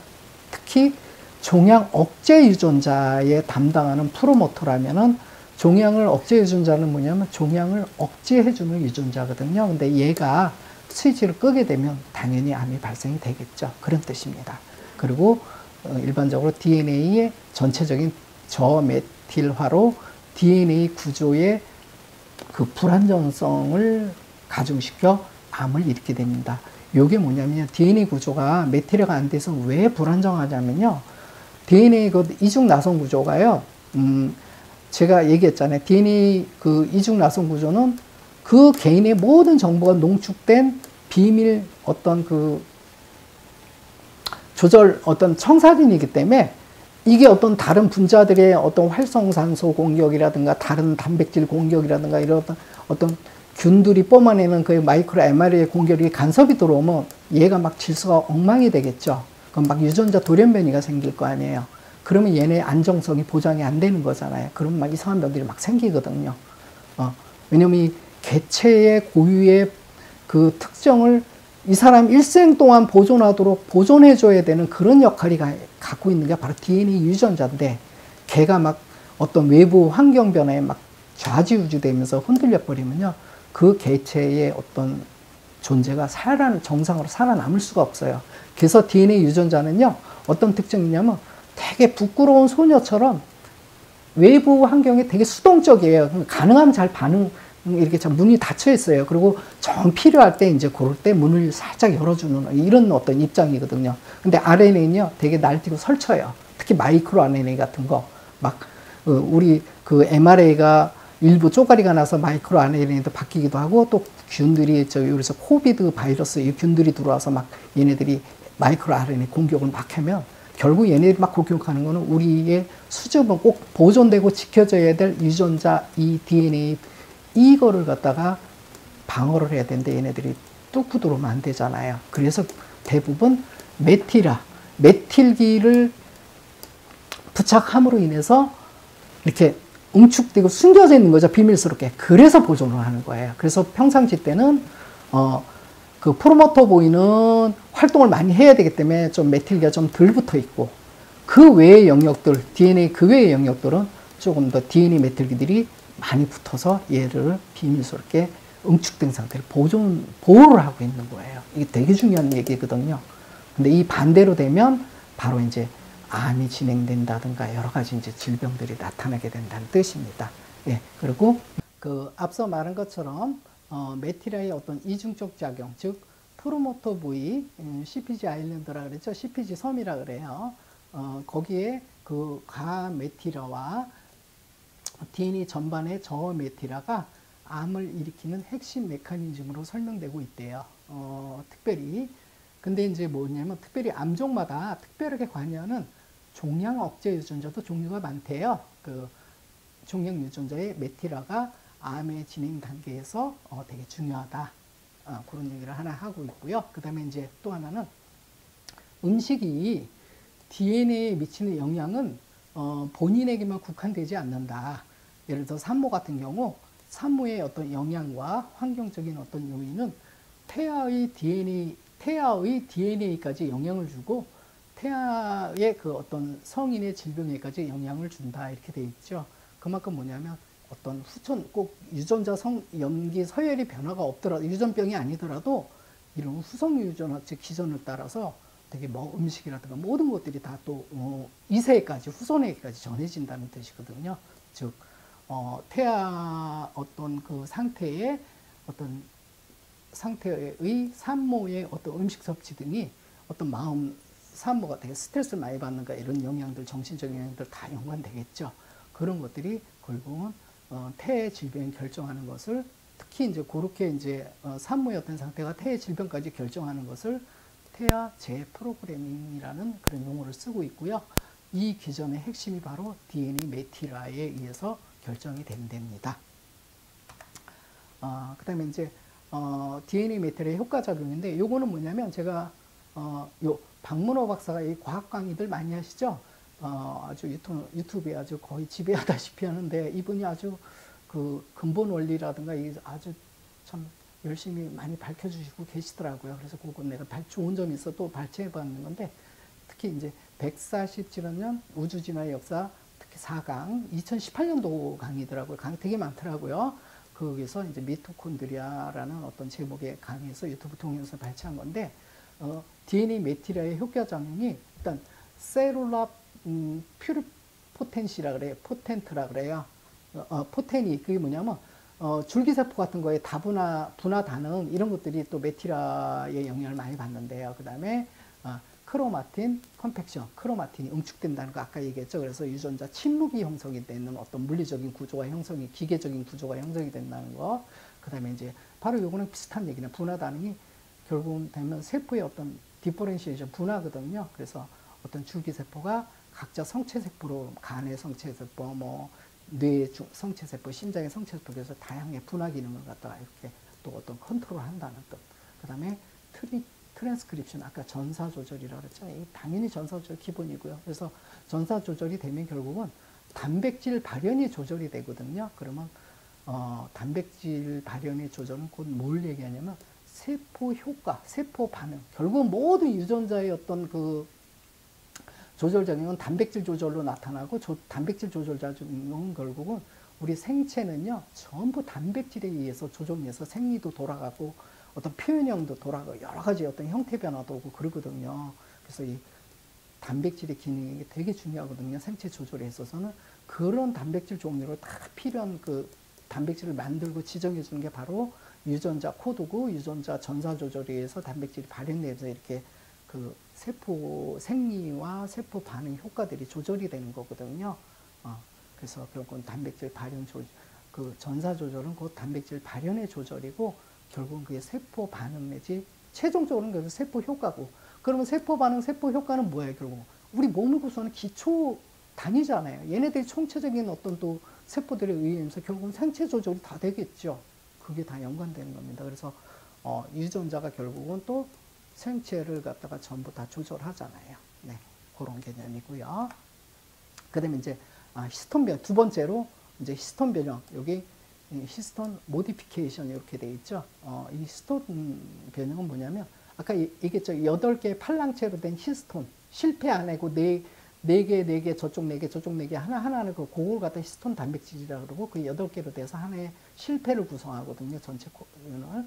특히 종양 억제 유전자에 담당하는 프로모터라면은 종양을 억제 유전자는 뭐냐면 종양을 억제해주는 유전자거든요. 근데 얘가 스위치를 끄게 되면 당연히 암이 발생이 되겠죠. 그런 뜻입니다. 그리고 일반적으로 DNA의 전체적인 저메틸화로 DNA 구조의 그 불안정성을 가중시켜 암을 일으키게 됩니다. 요게 뭐냐면 DNA 구조가 메틸화가 안 돼서 왜 불안정하냐면요. DNA 그 이중 나선 구조가요. 제가 얘기했잖아요. DNA 그 이중 나선 구조는 그 개인의 모든 정보가 농축된 비밀 어떤 그 조절 어떤 청사진이기 때문에 이게 어떤 다른 분자들의 어떤 활성산소 공격이라든가 다른 단백질 공격이라든가 이런 어떤 균들이 뿜어내는 그 마이크로 mRNA 공격이 간섭이 들어오면 얘가 막 질서가 엉망이 되겠죠. 그럼 막 유전자 돌연변이가 생길 거 아니에요. 그러면 얘네 안정성이 보장이 안 되는 거잖아요. 그러면 막 이상한 병들이 막 생기거든요. 왜냐면 이 개체의 고유의 그 특성을 이 사람 일생 동안 보존하도록 보존해줘야 되는 그런 역할이 갖고 있는 게 바로 DNA 유전자인데 걔가 막 어떤 외부 환경 변화에 막 좌지우지되면서 흔들려 버리면요. 그 개체의 어떤 존재가 정상으로 살아남을 수가 없어요. 그래서 DNA 유전자는요. 어떤 특징이냐면 되게 부끄러운 소녀처럼 외부 환경에 되게 수동적이에요. 가능하면 잘 이렇게 참 문이 닫혀 있어요. 그리고 정 필요할 때 이제 그럴 때 문을 살짝 열어주는 이런 어떤 입장이거든요. 근데 RNA는요, 되게 날뛰고 설쳐요. 특히 마이크로 RNA 같은 거. 막, 우리 그 mRNA가 일부 쪼가리가 나서 마이크로 RNA도 바뀌기도 하고 또 균들이 여기서 코비드 바이러스 이 균들이 들어와서 막 얘네들이 마이크로 RNA 공격을 막 하면 결국 얘네들이 막 공격하는 거는 우리의 수집은 꼭 보존되고 지켜져야 될 유전자 이 DNA 이거를 갖다가 방어를 해야 되는데 얘네들이 뚫고 들어오면 안 되잖아요. 그래서 대부분 메틸기를 부착함으로 인해서 이렇게 응축되고 숨겨져 있는 거죠. 비밀스럽게. 그래서 보존을 하는 거예요. 그래서 평상시 때는 그 프로모터 부위는 활동을 많이 해야 되기 때문에 좀 메틸기가 좀 덜 붙어 있고 그 외의 영역들, DNA 그 외의 영역들은 조금 더 DNA 메틸기들이 많이 붙어서 얘를 비밀스럽게 응축된 상태를 보호를 하고 있는 거예요. 이게 되게 중요한 얘기거든요. 근데 이 반대로 되면 바로 이제 암이 진행된다든가 여러 가지 이제 질병들이 나타나게 된다는 뜻입니다. 예. 그리고 그 앞서 말한 것처럼 메틸화의 어떤 이중적 작용, 즉 프로모터 부위, CPG 아일랜드라 그랬죠. CPG 섬이라 그래요. 거기에 그 가메틸화와 DNA 전반의 저메틸화가 암을 일으키는 핵심 메커니즘으로 설명되고 있대요. 특별히 근데 이제 뭐냐면 특별히 암종마다 특별하게 관여하는 종양 억제 유전자도 종류가 많대요. 그 종양 유전자의 메틸화가 암의 진행 단계에서 되게 중요하다. 그런 얘기를 하나 하고 있고요. 그 다음에 이제 또 하나는 음식이 DNA에 미치는 영향은 본인에게만 국한되지 않는다. 예를 들어 산모 같은 경우 산모의 어떤 영양과 환경적인 어떤 요인은 태아의 DNA까지 영향을 주고 태아의 그 어떤 성인의 질병에까지 영향을 준다 이렇게 돼 있죠. 그만큼 뭐냐면 어떤 꼭 유전자 염기 서열이 변화가 없더라도 유전병이 아니더라도 이런 후성 유전학적 기전을 따라서 되게 뭐 음식이라든가 모든 것들이 다 또 2세까지 후손에게까지 전해진다는 뜻이거든요. 즉 태아 어떤 그 상태의 산모의 어떤 음식 섭취 등이 어떤 산모가 되게 스트레스를 많이 받는가 이런 영향들, 정신적인 영향들 다 연관되겠죠. 그런 것들이 결국은 태의 질병을 결정하는 것을 특히 이제 그렇게 이제 산모의 어떤 상태가 태의 질병까지 결정하는 것을 태아 재프로그래밍이라는 그런 용어를 쓰고 있고요. 이 기전의 핵심이 바로 DNA 메티라에 의해서 결정이 된답니다. 그 다음에 이제 DNA 메티라의 효과작용인데, 요거는 뭐냐면 제가 요 박문호 박사가 이 과학 강의들 많이 하시죠. 아주 유튜브에 아주 거의 지배하다시피 하는데, 이분이 아주 그 근본 원리라든가 아주 참 열심히 많이 밝혀주시고 계시더라고요. 그래서 그건 내가 좋은 점이 있어 또 발췌해 봤는 건데, 특히 이제 147년 우주 진화의 역사, 특히 4강 2018년도 강의더라고요. 강의 되게 많더라고요. 거기서 이제 미토콘드리아라는 어떤 제목의 강의에서 유튜브 동영상을 발췌한 건데, DNA 메티리아의 효과작용이 일단 셀룰라 퓨리포텐시라 그래요. 포텐트라 그래요. 포텐이 그게 뭐냐면 줄기세포 같은 거에 분화 반응 이런 것들이 또 메티라의 영향을 많이 받는데요. 그 다음에 크로마틴 컴팩션, 크로마틴이 응축된다는 거 아까 얘기했죠. 그래서 유전자 침묵이 형성이 되는 어떤 물리적인 구조가 형성이, 기계적인 구조가 형성이 된다는 거. 그 다음에 이제 바로 요거는 비슷한 얘기는 분화 반응이 결국은 되면 세포의 어떤 디퍼런시에이션 분화거든요. 그래서 어떤 줄기세포가 각자 성체세포로, 간의 성체세포, 뭐 뇌의 성체세포, 심장의 성체세포, 그래서 다양하게 분화 기능을 갖다가 이렇게 또 어떤 컨트롤 한다는 뜻. 그 다음에 트랜스크립션, 아까 전사 조절이라고 그랬잖아요. 당연히 전사 조절 기본이고요. 그래서 전사 조절이 되면 결국은 단백질 발현이 조절이 되거든요. 그러면 단백질 발현의 조절은 곧 뭘 얘기하냐면 세포 효과, 세포 반응. 결국 모든 유전자의 어떤 그 조절작용은 단백질 조절로 나타나고, 단백질 조절작용은 결국은 우리 생체는요 전부 단백질에 의해서 조종해서 생리도 돌아가고 어떤 표현형도 돌아가고 여러 가지 어떤 형태 변화도 오고 그러거든요. 그래서 이 단백질의 기능이 되게 중요하거든요. 생체 조절에 있어서는. 그런 단백질 종류로 다 필요한 그 단백질을 만들고 지정해 주는 게 바로 유전자 코드고, 유전자 전사 조절에 의해서 단백질이 발현돼서 이렇게 그 세포 생리와 세포 반응 효과들이 조절이 되는 거거든요. 그래서 결국은 단백질 발현 그 전사 조절은 곧 단백질 발현의 조절이고, 결국은 그게 세포 반응 내지 최종적으로는 그래서 세포 효과고. 그러면 세포 반응, 세포 효과는 뭐예요? 결국 우리 몸을 구성하는 기초 단위잖아요. 얘네들이 총체적인 어떤 또 세포들에 의해서 결국은 생체 조절이 다 되겠죠. 그게 다 연관되는 겁니다. 그래서 유전자가 결국은 또 생체를 갖다가 전부 다 조절하잖아요. 네, 그런 개념이고요. 그다음에 이제 히스톤 변, 두 번째로 이제 히스톤 변형. 여기 히스톤 모디피케이션 이렇게 돼 있죠. 이 히스톤 변형은 뭐냐면 아까 얘기했죠. 8개의 팔랑체로 된 히스톤. 실패 안 하고 4개, 저쪽 4개, 저쪽 4개, 하나하나를 그걸 갖다 히스톤 단백질이라고 그러고, 그 8개로 돼서 하나의 실패를 구성하거든요. 전체 코드를.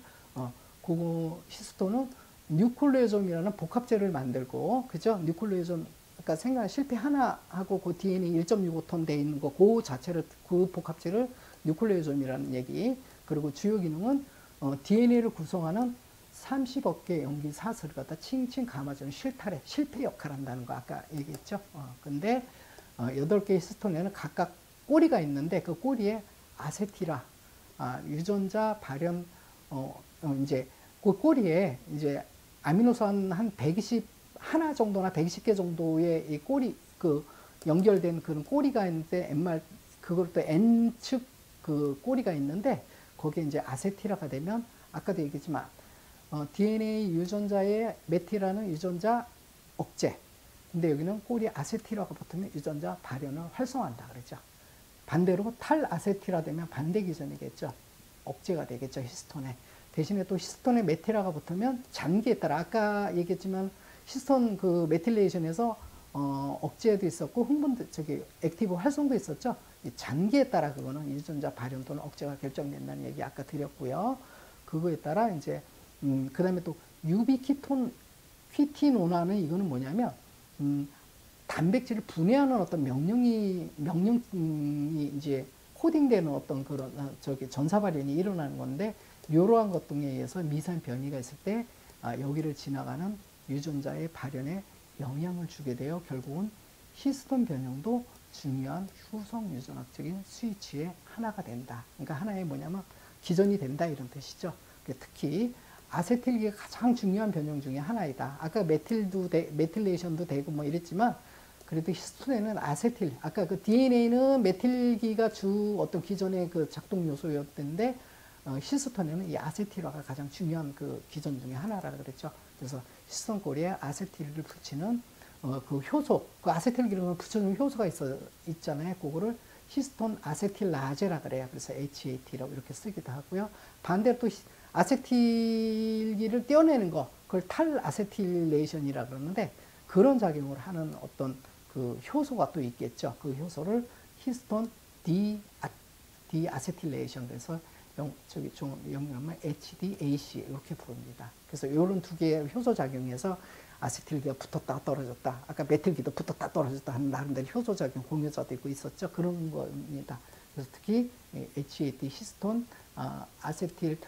그거 히스톤은 뉴클레오솜이라는 복합체를 만들고, 그죠? 뉴클레오솜, 그러니까 생각 실패 하나하고 그 DNA 1.65톤 돼 있는 거, 그 자체를, 그 복합체를 뉴클레오솜이라는 얘기. 그리고 주요 기능은 DNA를 구성하는 30억 개의 염기 사슬을 갖다 칭칭 감아주는 실패 역할을 한다는 거 아까 얘기했죠. 근데 8개의 히스톤에는 각각 꼬리가 있는데, 그 꼬리에 아세티라, 유전자 발현, 이제 그 꼬리에 이제 아미노산 한 120 하나 정도나 120개 정도의 이 꼬리, 그 연결된 그런 꼬리가 있는데, 그것도 N축 그 꼬리가 있는데, 거기에 이제 아세티라가 되면 아까도 얘기했지만 DNA 유전자의 메티라는 유전자 억제. 근데 여기는 꼬리 아세티라가 붙으면 유전자 발현을 활성화한다 그러죠. 반대로 탈아세티라 되면 반대 기전이겠죠. 억제가 되겠죠, 히스톤에. 대신에 또 히스톤에 메티라가 붙으면 잔기에 따라, 아까 얘기했지만 히스톤 그 메틸레이션에서 억제도 있었고 액티브 활성도 있었죠. 이 잔기에 따라 그거는 유전자 발현 또는 억제가 결정된다는 얘기 아까 드렸고요. 그거에 따라 이제 그 다음에 또 퀴티노나는 이거는 뭐냐면 단백질을 분해하는 어떤 명령이 이제 코딩되는 어떤 그런 전사 발현이 일어나는 건데, 이러한 것 등에 의해서 미세한 변이가 있을 때 여기를 지나가는 유전자의 발현에 영향을 주게 되어 결국은 히스톤 변형도 중요한 후성 유전학적인 스위치의 하나가 된다. 그러니까 하나의 뭐냐면 기전이 된다 이런 뜻이죠. 특히 아세틸기가 가장 중요한 변형 중에 하나이다. 아까 메틸레이션도 되고 뭐 이랬지만 그래도 히스톤에는 아세틸, 아까 그 DNA는 메틸기가 주 어떤 기존의 그 작동 요소였던데, 히스톤에는 이 아세틸화가 가장 중요한 그 기전 중에 하나라 그랬죠. 그래서 히스톤 고리에 아세틸을 붙이는 그 효소, 그 아세틸 기름을 붙여주는 효소가 있잖아요. 그거를 히스톤 아세틸라제라 그래요. 그래서 HAT라고 이렇게 쓰기도 하고요. 반대로 또 아세틸기를 떼어내는 거, 그걸 탈아세틸레이션이라 그러는데, 그런 작용을 하는 어떤 그 효소가 또 있겠죠. 그 효소를 히스톤 디아세틸레이션, 그래서 영어하면 HDAC 이렇게 부릅니다. 그래서 이런 두 개의 효소 작용에서 아세틸기가 붙었다 떨어졌다, 아까 메틸기도 붙었다 떨어졌다 하는 나름대로 효소 작용 공유자도 있고 있었죠. 그런 겁니다. 그래서 특히 HAT 히스톤 아세틸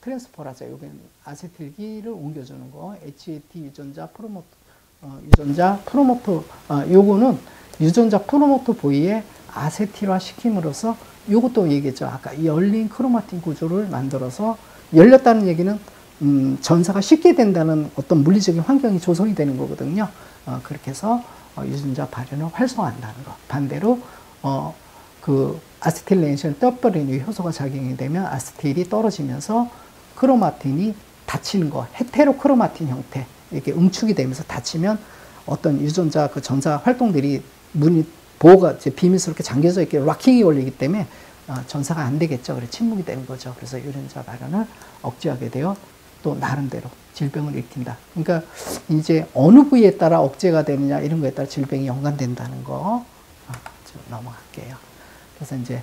트랜스퍼라자, 여기는 아세틸기를 옮겨주는 거, HAT 유전자 프로모터, 요거는 유전자 프로모터 부위에 아세틸화 시킴으로써, 요것도 얘기했죠. 아까 열린 크로마틴 구조를 만들어서, 열렸다는 얘기는 전사가 쉽게 된다는 어떤 물리적인 환경이 조성이 되는 거거든요. 그렇게 해서 유전자 발현을 활성화한다는 거. 반대로 그 아세틸레이션 떠버리는 효소가 작용이 되면 아세틸이 떨어지면서 크로마틴이 닫히는 거, 헤테로크로마틴 형태, 이렇게 응축이 되면서 닫히면 어떤 유전자 그 전사 활동들이 보호가 이제 비밀스럽게 잠겨져 있게 락킹이 걸리기 때문에 전사가 안 되겠죠. 그래서 침묵이 되는 거죠. 그래서 유전자 발현을 억제하게 되어 또 나름대로 질병을 일으킨다. 그러니까 이제 어느 부위에 따라 억제가 되느냐 이런 거에 따라 질병이 연관된다는 거 좀 넘어갈게요. 그래서 이제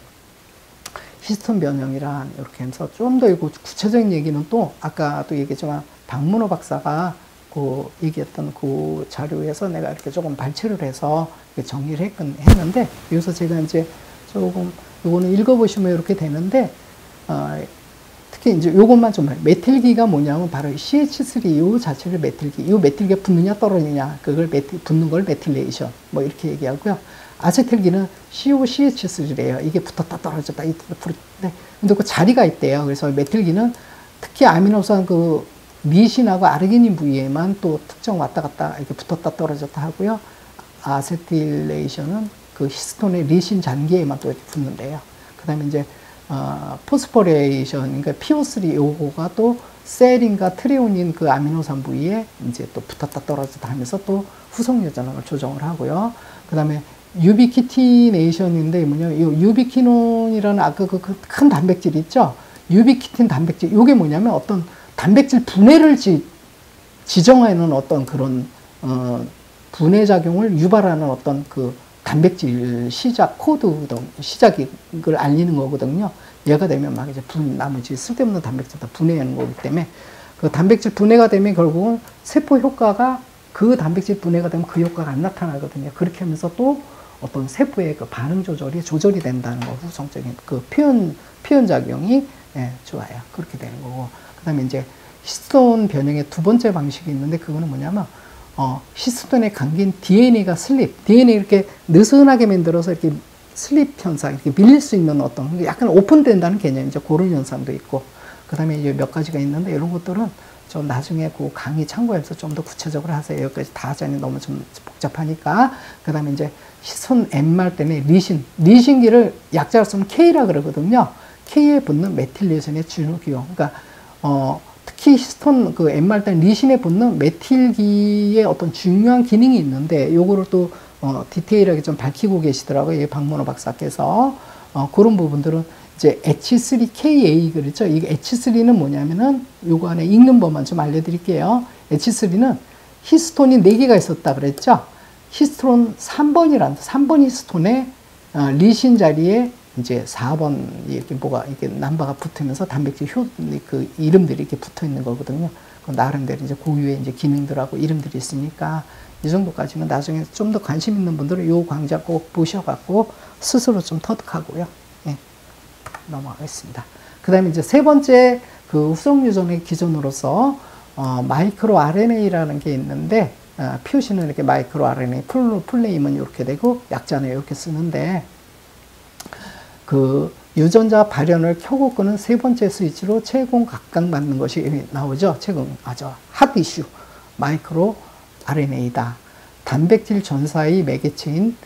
히스톤 변형이란 이렇게 해서 좀 더 구체적인 얘기는 또 아까도 얘기했지만 박문호 박사가 그 얘기했던 그 자료에서 내가 이렇게 조금 발췌를 해서 정리를 했는데, 여기서 제가 이제 조금 요거는 읽어보시면 이렇게 되는데, 특히 이제 요것만 좀 메틸기가 뭐냐면 바로 CH3 요 자체를 메틸기, 요 메틸기가 붙느냐 떨어지냐, 그걸 붙는 걸 메틸레이션 뭐 이렇게 얘기하고요. 아세틸기는 COCH3래요. 이게 붙었다 떨어졌다. 근데 그 자리가 있대요. 그래서 메틸기는 특히 아미노산 그 리신하고 아르기닌 부위에만 또 특정 왔다 갔다 이렇게 붙었다 떨어졌다 하고요. 아세틸레이션은 그 히스톤의 리신 잔기에만 또 이렇게 붙는데요. 그 다음에 이제 포스포레이션, 그러니까 PO3 요거가 또 셀인과 트레오닌 그 아미노산 부위에 이제 또 붙었다 떨어졌다 하면서 또 후속 여전을 조정을 하고요. 그 다음에 유비키티네이션인데 뭐냐면, 이 유비키논이라는 아까 그 큰 단백질 있죠? 유비키틴 단백질, 요게 뭐냐면 어떤 단백질 분해를 지정하는 어떤 그런, 분해 작용을 유발하는 어떤 그 단백질 시작, 코드, 시작을 알리는 거거든요. 얘가 되면 막 이제 나머지 쓸데없는 단백질 다 분해하는 거기 때문에, 그 단백질 분해가 되면 결국은 세포 효과가, 그 단백질 분해가 되면 그 효과가 안 나타나거든요. 그렇게 하면서 또 어떤 세포의 그 반응 조절이 된다는 거, 후성적인 그 표현 작용이 좋아요. 그렇게 되는 거고. 그 다음에 이제 히스톤 변형의 두 번째 방식이 있는데, 그거는 뭐냐면, 히스톤에 감긴 DNA가 DNA 이렇게 느슨하게 만들어서 이렇게 슬립 현상, 이렇게 밀릴 수 있는 어떤, 약간 오픈된다는 개념이죠. 그런 현상도 있고. 그 다음에 이제 몇 가지가 있는데, 이런 것들은 좀 나중에 그 강의 참고해서 좀 더 구체적으로 하세요. 여기까지 다 하자니 너무 좀 복잡하니까. 그 다음에 이제 히스톤 M말 때문에 리신기를 약자로 쓰면 K라 그러거든요. K에 붙는 메틸레이션의 주요기용. 그러니까, 특히 히스톤 그 M말 때는 리신에 붙는 메틸기의 어떤 중요한 기능이 있는데, 요거를 또, 디테일하게 좀 밝히고 계시더라고요. 이 박문호 박사께서. 그런 부분들은 이제 H3KA 그랬죠. 이 H3는 뭐냐면은 요거 안에 읽는 법만 좀 알려드릴게요. H3는 히스톤이 4개가 있었다 그랬죠. 히스톤 3번 히스톤에 리신 자리에 이제 4번 이렇게 뭐가 이렇게 남바가 붙으면서 단백질 그 이름들이 이렇게 붙어 있는 거거든요. 그 나름대로 이제 고유의 이제 기능들하고 이름들이 있으니까 이 정도까지는 나중에 좀 더 관심 있는 분들은 요 강좌 꼭 보셔갖고 스스로 좀 터득하고요. 예, 넘어가겠습니다. 그 다음에 이제 세 번째 그 후속 유전의 기준으로서 마이크로 RNA라는 게 있는데, 표시는 이렇게 마이크로 RNA, 풀네임은 이렇게 되고 약자는 이렇게 쓰는데, 그 유전자 발현을 켜고 끄는 세 번째 스위치로 채공 각각맞는 것이 나오죠. 채공, 핫 이슈, 마이크로 RNA다. 단백질 전사의 매개체인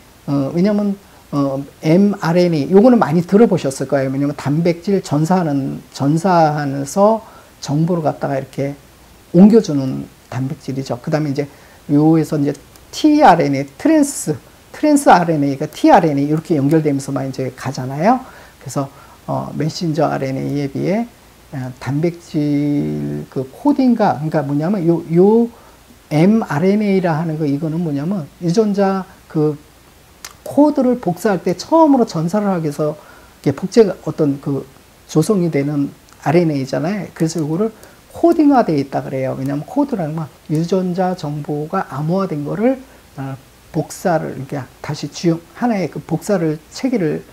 왜냐면 mRNA 요거는 많이 들어보셨을 거예요. 왜냐면 단백질 전사하면서 정보를 갖다가 이렇게 옮겨주는 단백질이죠. 그 다음에 이제 요에서 이제 tRNA 트랜스 RNA가 tRNA 이렇게 연결되면서만 이제 가잖아요. 그래서 메신저 RNA에 비해 단백질 그 코딩가 그러니까 뭐냐면 요 mRNA라 하는 거 이거는 뭐냐면 유전자 그 코드를 복사할 때 처음으로 전사를 하기 위해서 복제가 어떤 그 조성이 되는 RNA잖아요. 그래서 이거를 코딩화되어 있다 그래요. 왜냐하면 코드라는 건 유전자 정보가 암호화된 거를 복사를 이렇게 다시 하나의 그 복사를 체계를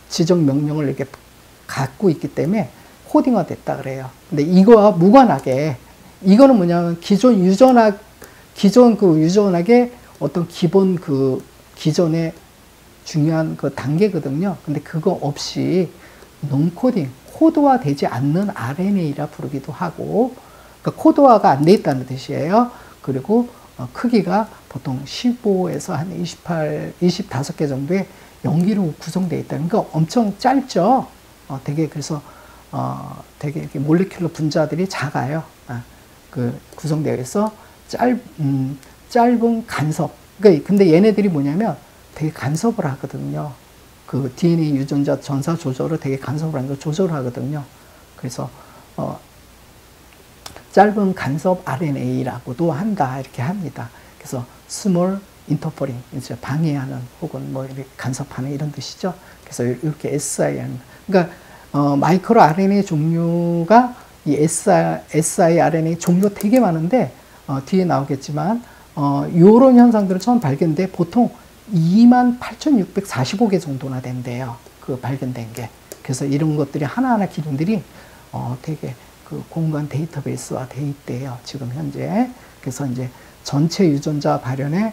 지정 명령을 이렇게 갖고 있기 때문에 코딩화 됐다 그래요. 근데 이거와 무관하게 이거는 뭐냐면 기존 그 유전학의 어떤 기존의 중요한 그 단계거든요. 근데 그거 없이 논코딩, 코드화 되지 않는 RNA라 부르기도 하고, 그러니까 코드화가 안 돼 있다는 뜻이에요. 그리고 크기가 보통 15에서 한 25개 정도의 염기로 구성되어 있다. 그러니까 엄청 짧죠. 되게 그래서 되게 이렇게 몰레큘러 분자들이 작아요. 그 구성되어 있어 짧은 간섭. 그러니까 근데 얘네들이 뭐냐면 되게 간섭을 하거든요. 그 DNA 유전자 전사 조절을 되게 간섭을 하는 걸 조절하거든요. 그래서 짧은 간섭 RNA라고도 한다 이렇게 합니다. 그래서 small interfering 이제 방해하는 혹은 뭐 이렇게 간섭하는 이런 뜻이죠. 그래서 이렇게 siRNA 그러니까 마이크로 RNA 종류가 이 siRNA 종류가 되게 많은데 뒤에 나오겠지만 요런 현상들은 처음 발견돼 보통 28,645개 정도나 된대요. 그 발견된 게. 그래서 이런 것들이 하나하나 기능들이 되게 그 공간 데이터베이스화 돼 있대요. 지금 현재. 그래서 이제 전체 유전자 발현의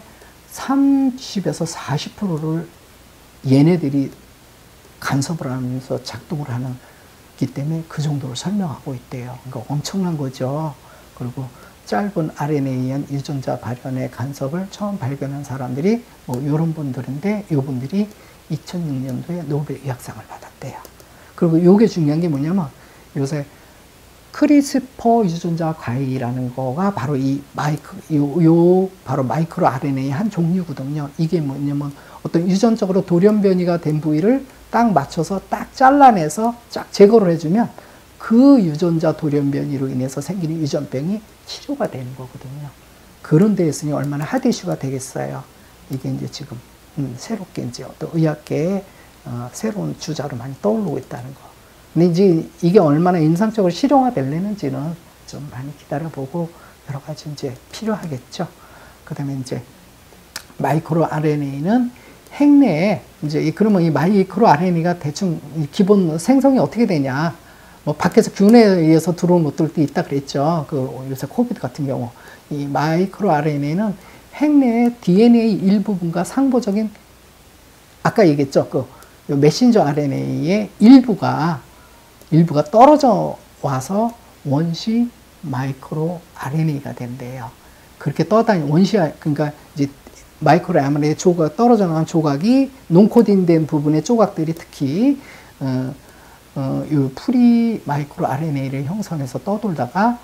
30에서 40%를 얘네들이 간섭을 하면서 작동을 하기 때문에 그 정도를 설명하고 있대요. 그러니까 엄청난 거죠. 그리고 짧은 RNA에 의한 유전자 발현의 간섭을 처음 발견한 사람들이 뭐 이런 분들인데 이분들이 2006년도에 노벨 의학상을 받았대요. 그리고 요게 중요한 게 뭐냐면 요새 크리스퍼 유전자 과일이라는 거가 바로 바로 마이크로 RNA의 한 종류거든요. 이게 뭐냐면 어떤 유전적으로 돌연변이가 된 부위를 딱 맞춰서 딱 잘라내서 쫙 제거를 해주면 그 유전자 돌연변이로 인해서 생기는 유전병이 치료가 되는 거거든요. 그런 데 있으니 얼마나 핫 이슈가 되겠어요. 이게 이제 지금 새롭게 이제 어떤 의학계의 새로운 주자로 많이 떠오르고 있다는 거. 근데 이제 이게 얼마나 인상적으로 실용화 될려는지는 좀 많이 기다려보고 여러 가지 이제 필요하겠죠. 그 다음에 이제 마이크로 RNA는 핵내에 이제 그러면 이 마이크로 RNA가 대충 기본 생성이 어떻게 되냐. 뭐 밖에서 균에 의해서 들어온 것들도 있다 그랬죠. 그 요새 코비드 같은 경우 이 마이크로 RNA는 핵내의 DNA 일부분과 상보적인 아까 얘기했죠. 그 메신저 RNA의 일부가 떨어져 와서 원시 마이크로 RNA가 된대요. 그렇게 떠다니 그러니까 이제 마이크로 RNA 조각 떨어져 나간 조각이 논코딩된 부분의 조각들이 특히 이 프리 마이크로 RNA를 형성해서 떠돌다가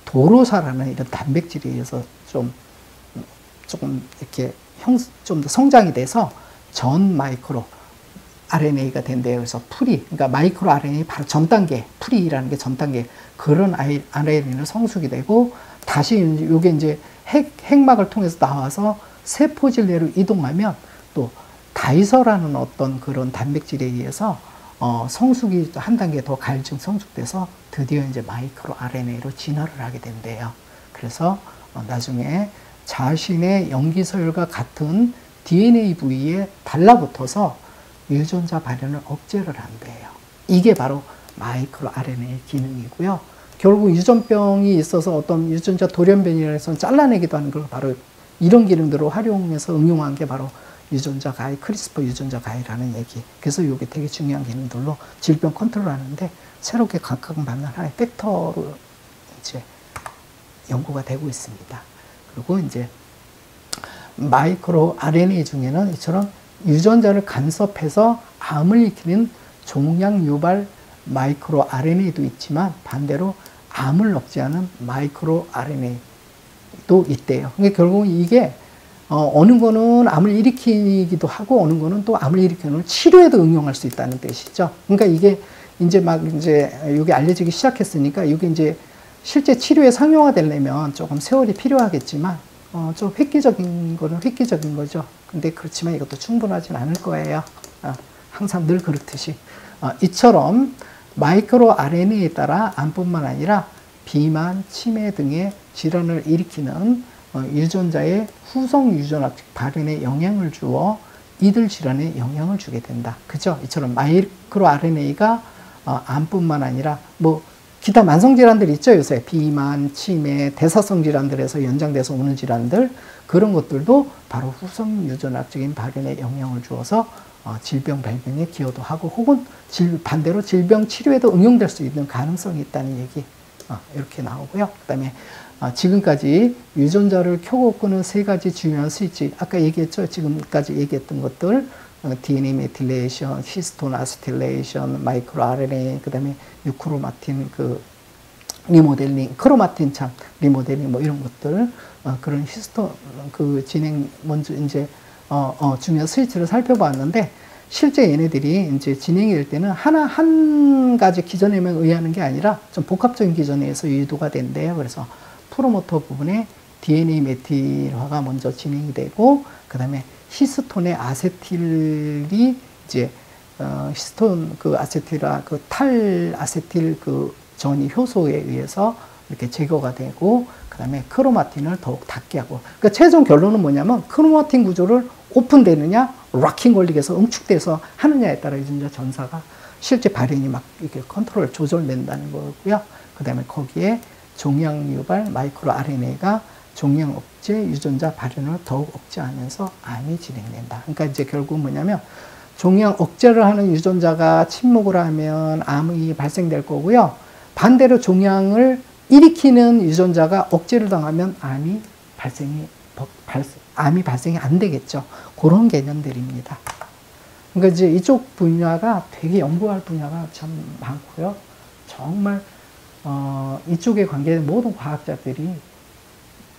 도로사라는 이런 단백질에 의해서 조금 이렇게 좀 더 성장이 돼서 전 마이크로 RNA가 된대요. 그래서 그러니까 마이크로 RNA 바로 전 단계, 프리라는 게 전 단계 그런 RNA를 성숙이 되고 다시 이게 이제 핵막을 통해서 나와서 세포질 내로 이동하면 또 다이서라는 어떤 그런 단백질에 의해서 성숙이 한 단계 더 갈증 성숙돼서 드디어 이제 마이크로 RNA로 진화를 하게 된대요. 그래서 나중에 자신의 염기서열과 같은 DNA 부위에 달라붙어서 유전자 발현을 억제를 한대요. 이게 바로 마이크로 RNA의 기능이고요. 결국 유전병이 있어서 어떤 유전자 돌연변이라 해서 잘라내기도 하는 걸 바로 이런 기능들을 활용해서 응용한 게 바로 유전자 가해, 크리스퍼 유전자 가해라는 얘기. 그래서 이게 되게 중요한 기능들로 질병 컨트롤 하는데 새롭게 각광받는 하나의 팩터로 이제 연구가 되고 있습니다. 그리고 이제 마이크로 RNA 중에는 이처럼 유전자를 간섭해서 암을 일으키는 종양 유발 마이크로 RNA도 있지만 반대로 암을 억제하는 마이크로 RNA도 있대요. 그러니까 결국은 이게 어느 거는 암을 일으키기도 하고 어느 거는 또 암을 일으키는 치료에도 응용할 수 있다는 뜻이죠. 그러니까 이게 이제 막 이제 이게 알려지기 시작했으니까 이게 이제 실제 치료에 상용화되려면 조금 세월이 필요하겠지만 좀 획기적인 거는 획기적인 거죠. 근데 그렇지만 이것도 충분하진 않을 거예요. 항상 늘 그렇듯이 이처럼 마이크로 RNA에 따라 암뿐만 아니라 비만, 치매 등의 질환을 일으키는 유전자의 후속 유전학적 발현에 영향을 주어 이들 질환에 영향을 주게 된다. 그죠? 이처럼 마이크로 RNA가 암뿐만 아니라 뭐 기타 만성 질환들 있죠, 요새. 비만, 치매, 대사성 질환들에서 연장돼서 오는 질환들, 그런 것들도 바로 후속 유전학적인 발현에 영향을 주어서 질병 발병에 기여도 하고 혹은 반대로 질병 치료에도 응용될 수 있는 가능성이 있다는 얘기 이렇게 나오고요. 그 다음에 지금까지 유전자를 켜고 끄는 세 가지 중요한 스위치, 아까 얘기했죠. 지금까지 얘기했던 것들, DNA 메틸레이션, 히스톤 아세틸레이션, 마이크로 RNA, 그 다음에 유크로마틴 리모델링, 크로마틴 리모델링 뭐 이런 것들, 그런 히스톤 진행 먼저 이제 중요한 스위치를 살펴봤는데, 실제 얘네들이 이제 진행이 될 때는 한 가지 기전에만 의하는 게 아니라 좀 복합적인 기전에 의해서 유도가 된대요. 그래서 프로모터 부분에 DNA 메틸화가 먼저 진행이 되고, 그 다음에 히스톤의 아세틸이 이제 히스톤 아세틸화 탈 아세틸 전이 효소에 의해서 이렇게 제거가 되고, 그 다음에 크로마틴을 더욱 닿게 하고. 그러니까 최종 결론은 뭐냐면 크로마틴 구조를 오픈되느냐, 락킹 걸리게서 응축돼서 하느냐에 따라 유전자 전사가 실제 발현이 막 이렇게 컨트롤 조절된다는 거고요. 그 다음에 거기에 종양 유발 마이크로 RNA가 종양 억제 유전자 발현을 더욱 억제하면서 암이 진행된다. 그러니까 이제 결국 뭐냐면 종양 억제를 하는 유전자가 침묵을 하면 암이 발생될 거고요. 반대로 종양을 일으키는 유전자가 억제를 당하면 암이 발생이 안 되겠죠. 그런 개념들입니다. 그러니까 이제 이쪽 분야가 되게 연구할 분야가 참 많고요. 정말 이쪽에 관계된 모든 과학자들이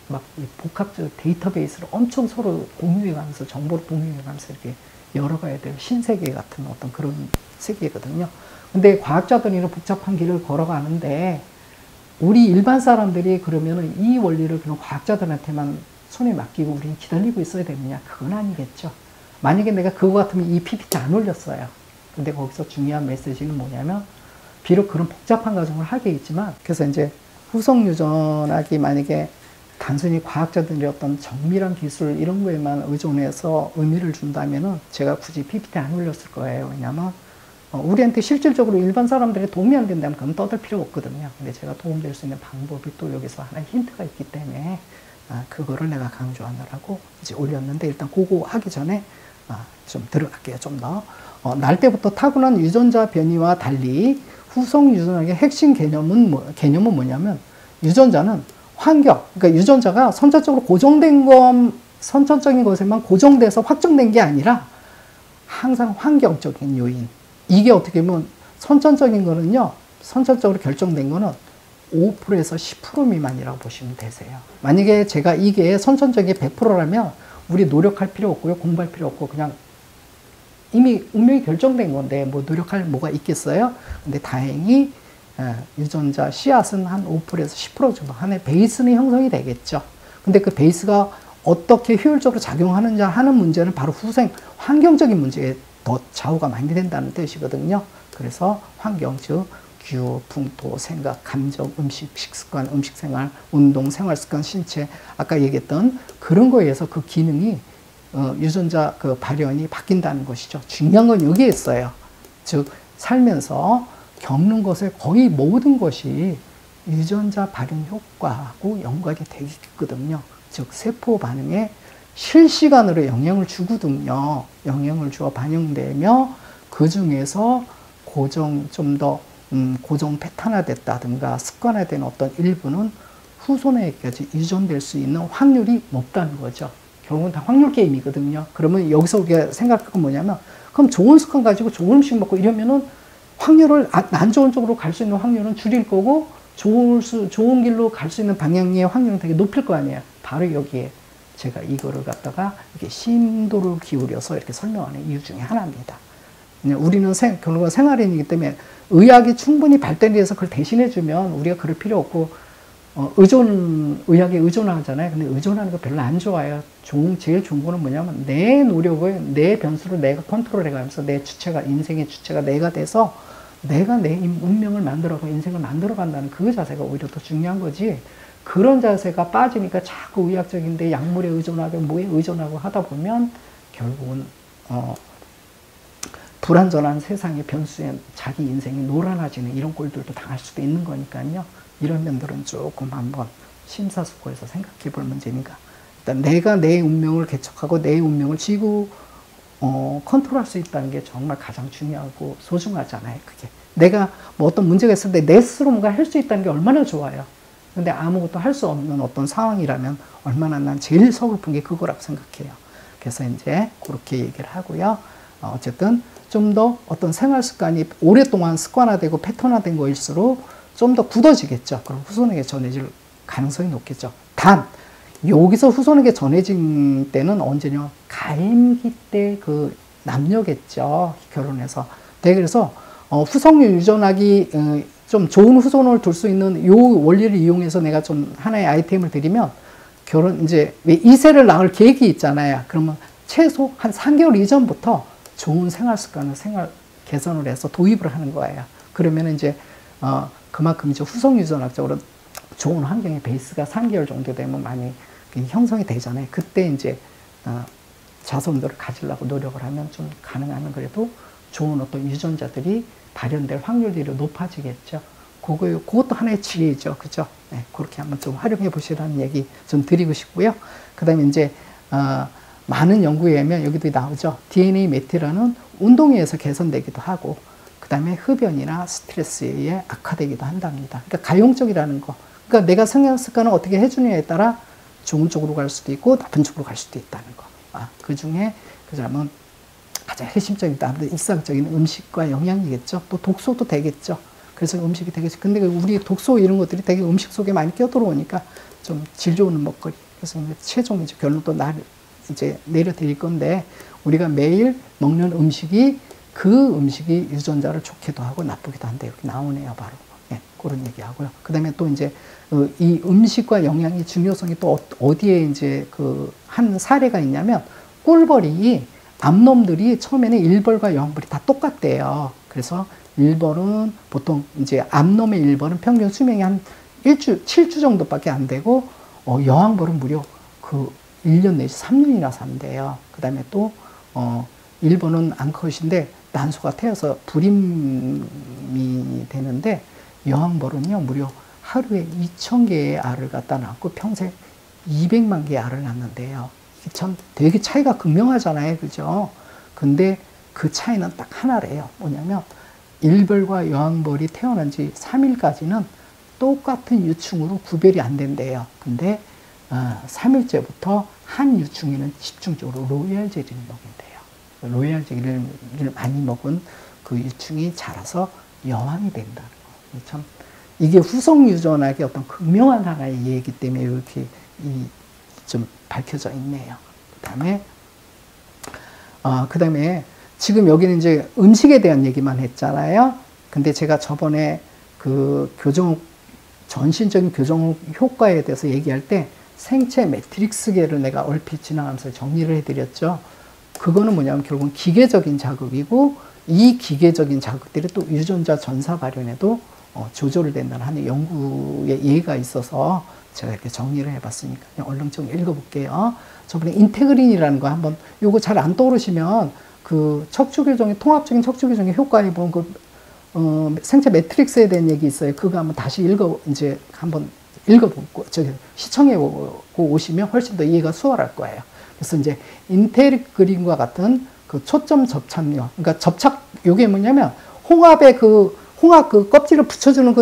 막 복합적 데이터베이스를 엄청 서로 공유해가면서 정보를 공유해가면서 이렇게 열어가야 될 신세계 같은 어떤 그런 세계거든요. 근데 과학자들이는 복잡한 길을 걸어가는데 우리 일반 사람들이 그러면은 이 원리를 그냥 과학자들한테만 손에 맡기고 우리는 기다리고 있어야 되느냐? 그건 아니겠죠. 만약에 내가 그거 같으면 이 PPT 안 올렸어요. 근데 거기서 중요한 메시지는 뭐냐면 비록 그런 복잡한 과정을 하게 있지만, 그래서 이제 후속 유전학이 만약에 단순히 과학자들의 어떤 정밀한 기술 이런 거에만 의존해서 의미를 준다면은 제가 굳이 PPT 안 올렸을 거예요. 왜냐면 우리한테 실질적으로 일반 사람들의 도움이 안 된다면 그건 떠들 필요 없거든요. 근데 제가 도움될 수 있는 방법이 또 여기서 하나의 힌트가 있기 때문에 그거를 내가 강조하느라고 이제 올렸는데, 일단 그거 하기 전에 좀 들어갈게요. 좀 더. 날 때부터 타고난 유전자 변이와 달리 후속 유전학의 핵심 개념은 뭐냐면 유전자는 환경, 그러니까 유전자가 선천적인 것에만 고정돼서 확정된 게 아니라 항상 환경적인 요인. 이게 어떻게 보면 선천적인 거는요, 선천적으로 결정된 거는 5%에서 10% 미만이라고 보시면 되세요. 만약에 제가 이게 선천적인 100%라면 우리 노력할 필요 없고요, 공부할 필요 없고 그냥 이미 운명이 결정된 건데 뭐 노력할 뭐가 있겠어요? 근데 다행히 유전자 씨앗은 한 5%에서 10% 정도 하나의 베이스는 형성이 되겠죠. 근데 그 베이스가 어떻게 효율적으로 작용하느냐 하는 문제는 바로 후생 환경적인 문제에 더 좌우가 많이 된다는 뜻이거든요. 그래서 환경, 즉 기후, 풍토, 생각, 감정, 음식, 식습관, 음식생활, 운동, 생활습관, 신체, 아까 얘기했던 그런 거에 의해서 그 기능이 유전자 발현이 바뀐다는 것이죠. 중요한 건 여기에 있어요. 즉 살면서 겪는 것의 거의 모든 것이 유전자 발현 효과하고 연관이 되거든요. 즉 세포 반응에 실시간으로 영향을 주거든요. 영향을 주어 반영되며 그 중에서 좀 더 고정 패턴화됐다든가 습관화된 어떤 일부는 후손에게까지 유전될 수 있는 확률이 높다는 거죠. 결국은 다 확률 게임이거든요. 그러면 여기서 우리가 생각할 건 뭐냐면, 그럼 좋은 습관 가지고 좋은 음식 먹고 이러면은 확률을, 안 좋은 쪽으로 갈 수 있는 확률은 줄일 거고, 좋은 길로 갈 수 있는 방향의 확률은 되게 높일 거 아니에요. 바로 여기에 제가 이거를 갖다가 이렇게 심도를 기울여서 이렇게 설명하는 이유 중에 하나입니다. 우리는 결국은 생활인이기 때문에 의학이 충분히 발달이 돼서 그걸 대신해주면 우리가 그럴 필요 없고, 의학에 의존하잖아요. 근데 의존하는 거 별로 안 좋아요. 제일 좋은 거는 뭐냐면 내 노력을, 내 변수를 내가 컨트롤 해가면서 내 주체가, 인생의 주체가 내가 돼서 내가 내 운명을 만들어가고 인생을 만들어간다는 그 자세가 오히려 더 중요한 거지. 그런 자세가 빠지니까 자꾸 의학적인데 약물에 의존하고 뭐에 의존하고 하다 보면 결국은 불완전한 세상의 변수에 자기 인생이 노란해지는 이런 꼴들도 당할 수도 있는 거니까요. 이런 면들은 조금 한번 심사숙고해서 생각해 볼 문제니까. 일단 내가 내 운명을 개척하고 내 운명을 쥐고 컨트롤할 수 있다는 게 정말 가장 중요하고 소중하잖아요. 그게 내가 뭐 어떤 문제가 있을 때 내 스스로 뭔가 할 수 있다는 게 얼마나 좋아요. 근데 아무것도 할 수 없는 어떤 상황이라면 얼마나 난 제일 서글픈 게 그거라고 생각해요. 그래서 이제 그렇게 얘기를 하고요. 어쨌든 좀 더 어떤 생활 습관이 오랫동안 습관화되고 패턴화된 거일수록 좀 더 굳어지겠죠. 그럼 후손에게 전해질 가능성이 높겠죠. 단 여기서 후손에게 전해진 때는 언제냐? 가임기 때 그 남녀겠죠. 결혼해서. 그래서 후손 유전하기 좀 좋은 후손을 둘 수 있는 요 원리를 이용해서 내가 좀 하나의 아이템을 드리면, 이제 왜 2세를 낳을 계획이 있잖아요. 그러면 최소 한 3개월 이전부터 좋은 생활 습관을 개선을 해서 도입을 하는 거예요. 그러면 이제 그만큼 이제 후손 유전학적으로 좋은 환경의 베이스가 3개월 정도 되면 많이 형성이 되잖아요. 그때 이제 자손들을 가지려고 노력을 하면 좀 가능하면 그래도 좋은 어떤 유전자들이 발현될 확률들이 높아지겠죠. 그것도 하나의 지혜죠. 그죠? 네, 그렇게 한번 좀 활용해 보시라는 얘기 좀 드리고 싶고요. 그 다음에 이제, 많은 연구에 의하면 여기도 나오죠. DNA 메티라는 운동에 의해서 개선되기도 하고, 그 다음에 흡연이나 스트레스에 의해 악화되기도 한답니다. 그러니까 가용적이라는 거. 그러니까 내가 생활 습관을 어떻게 해주느냐에 따라 좋은 쪽으로 갈 수도 있고, 나쁜 쪽으로 갈 수도 있다는 거. 그 중에, 그 사람은 가장 핵심적인, 일상적인 음식과 영양이겠죠. 또 독소도 되겠죠. 그래서 음식이 되겠죠. 근데 우리 독소 이런 것들이 되게 음식 속에 많이 껴들어오니까 좀 질 좋은 먹거리. 그래서 이제 최종 이제 결론도 이제 내려드릴 건데, 우리가 매일 먹는 음식이 그 음식이 유전자를 좋게도 하고 나쁘기도 한데 이렇게 나오네요. 바로. 네, 그런 얘기하고요. 그 다음에 또 이제 이 음식과 영양의 중요성이 또 어디에 이제 한 사례가 있냐면, 꿀벌이 암놈들이 처음에는 일벌과 여왕벌이 다 똑같대요. 그래서 일벌은 보통 이제 암놈의 일벌은 평균 수명이 한 7주 정도밖에 안 되고, 여왕벌은 무려 1년 내지 3년이나 산대요. 그 다음에 또, 일벌은 암컷인데 난소가 태어서 불임이 되는데, 여왕벌은요, 무려 하루에 2,000개의 알을 갖다 낳고 평생 200만 개의 알을 낳는데요. 참 되게 차이가 극명하잖아요. 그죠? 근데 그 차이는 딱 하나래요. 뭐냐면 일벌과 여왕벌이 태어난 지 3일까지는 똑같은 유충으로 구별이 안 된대요. 근데 3일째부터 한 유충에는 집중적으로 로얄 젤리를 먹인대요. 로얄 젤리를 많이 먹은 그 유충이 자라서 여왕이 된다는 거. 참 이게 후속 유전학의 어떤 극명한 하나의 예이기 때문에 이렇게 좀 밝혀져 있네요. 그 다음에 지금 여기는 이제 음식에 대한 얘기만 했잖아요. 근데 제가 저번에 그 전신적인 교정 효과에 대해서 얘기할 때 생체 매트릭스계를 내가 얼핏 지나가면서 정리를 해드렸죠. 그거는 뭐냐면 결국은 기계적인 자극이고, 이 기계적인 자극들이 또 유전자 전사 발현에도 조절을 된다는 하는 연구의 예가 있어서 제가 이렇게 정리를 해봤으니까 얼른 좀 읽어볼게요. 저번에 인테그린이라는 거 한번, 요거 잘 안 떠오르시면 그 척추교정의 통합적인 척추교정의 효과에 보면 생체 매트릭스에 대한 얘기 있어요. 그거 한번 다시 한번 읽어보고 시청해보고 오시면 훨씬 더 이해가 수월할 거예요. 그래서 이제 인테그린과 같은 그 초점 접착력, 그러니까 요게 뭐냐면 홍합의 그 홍학 그 껍질을 붙여주는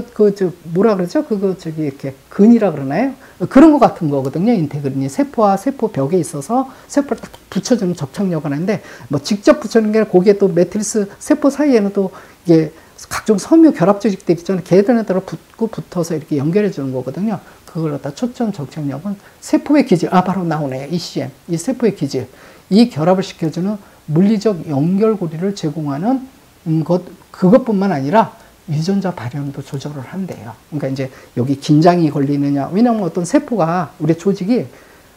뭐라 그러죠? 저기 이렇게 근이라 그러나요? 그런 거 같은 거거든요. 인테그린이 세포와 세포 벽에 있어서 세포를 딱 붙여주는 접착력을 하는데, 뭐 직접 붙여주는 게 아니라 거기에 또 매트리스 세포 사이에는 또 이게 각종 섬유 결합 조직들 있잖아요. 걔들에 따라 붙어서 이렇게 연결해 주는 거거든요. 그걸 갖다 초점 접착력은 세포의 기질, 바로 나오네요. ECM. 이 세포의 기질. 이 결합을 시켜주는 물리적 연결고리를 제공하는 그것뿐만 아니라 유전자 발현도 조절을 한대요. 그러니까 이제 여기 긴장이 걸리느냐. 왜냐면 어떤 세포가, 우리 조직이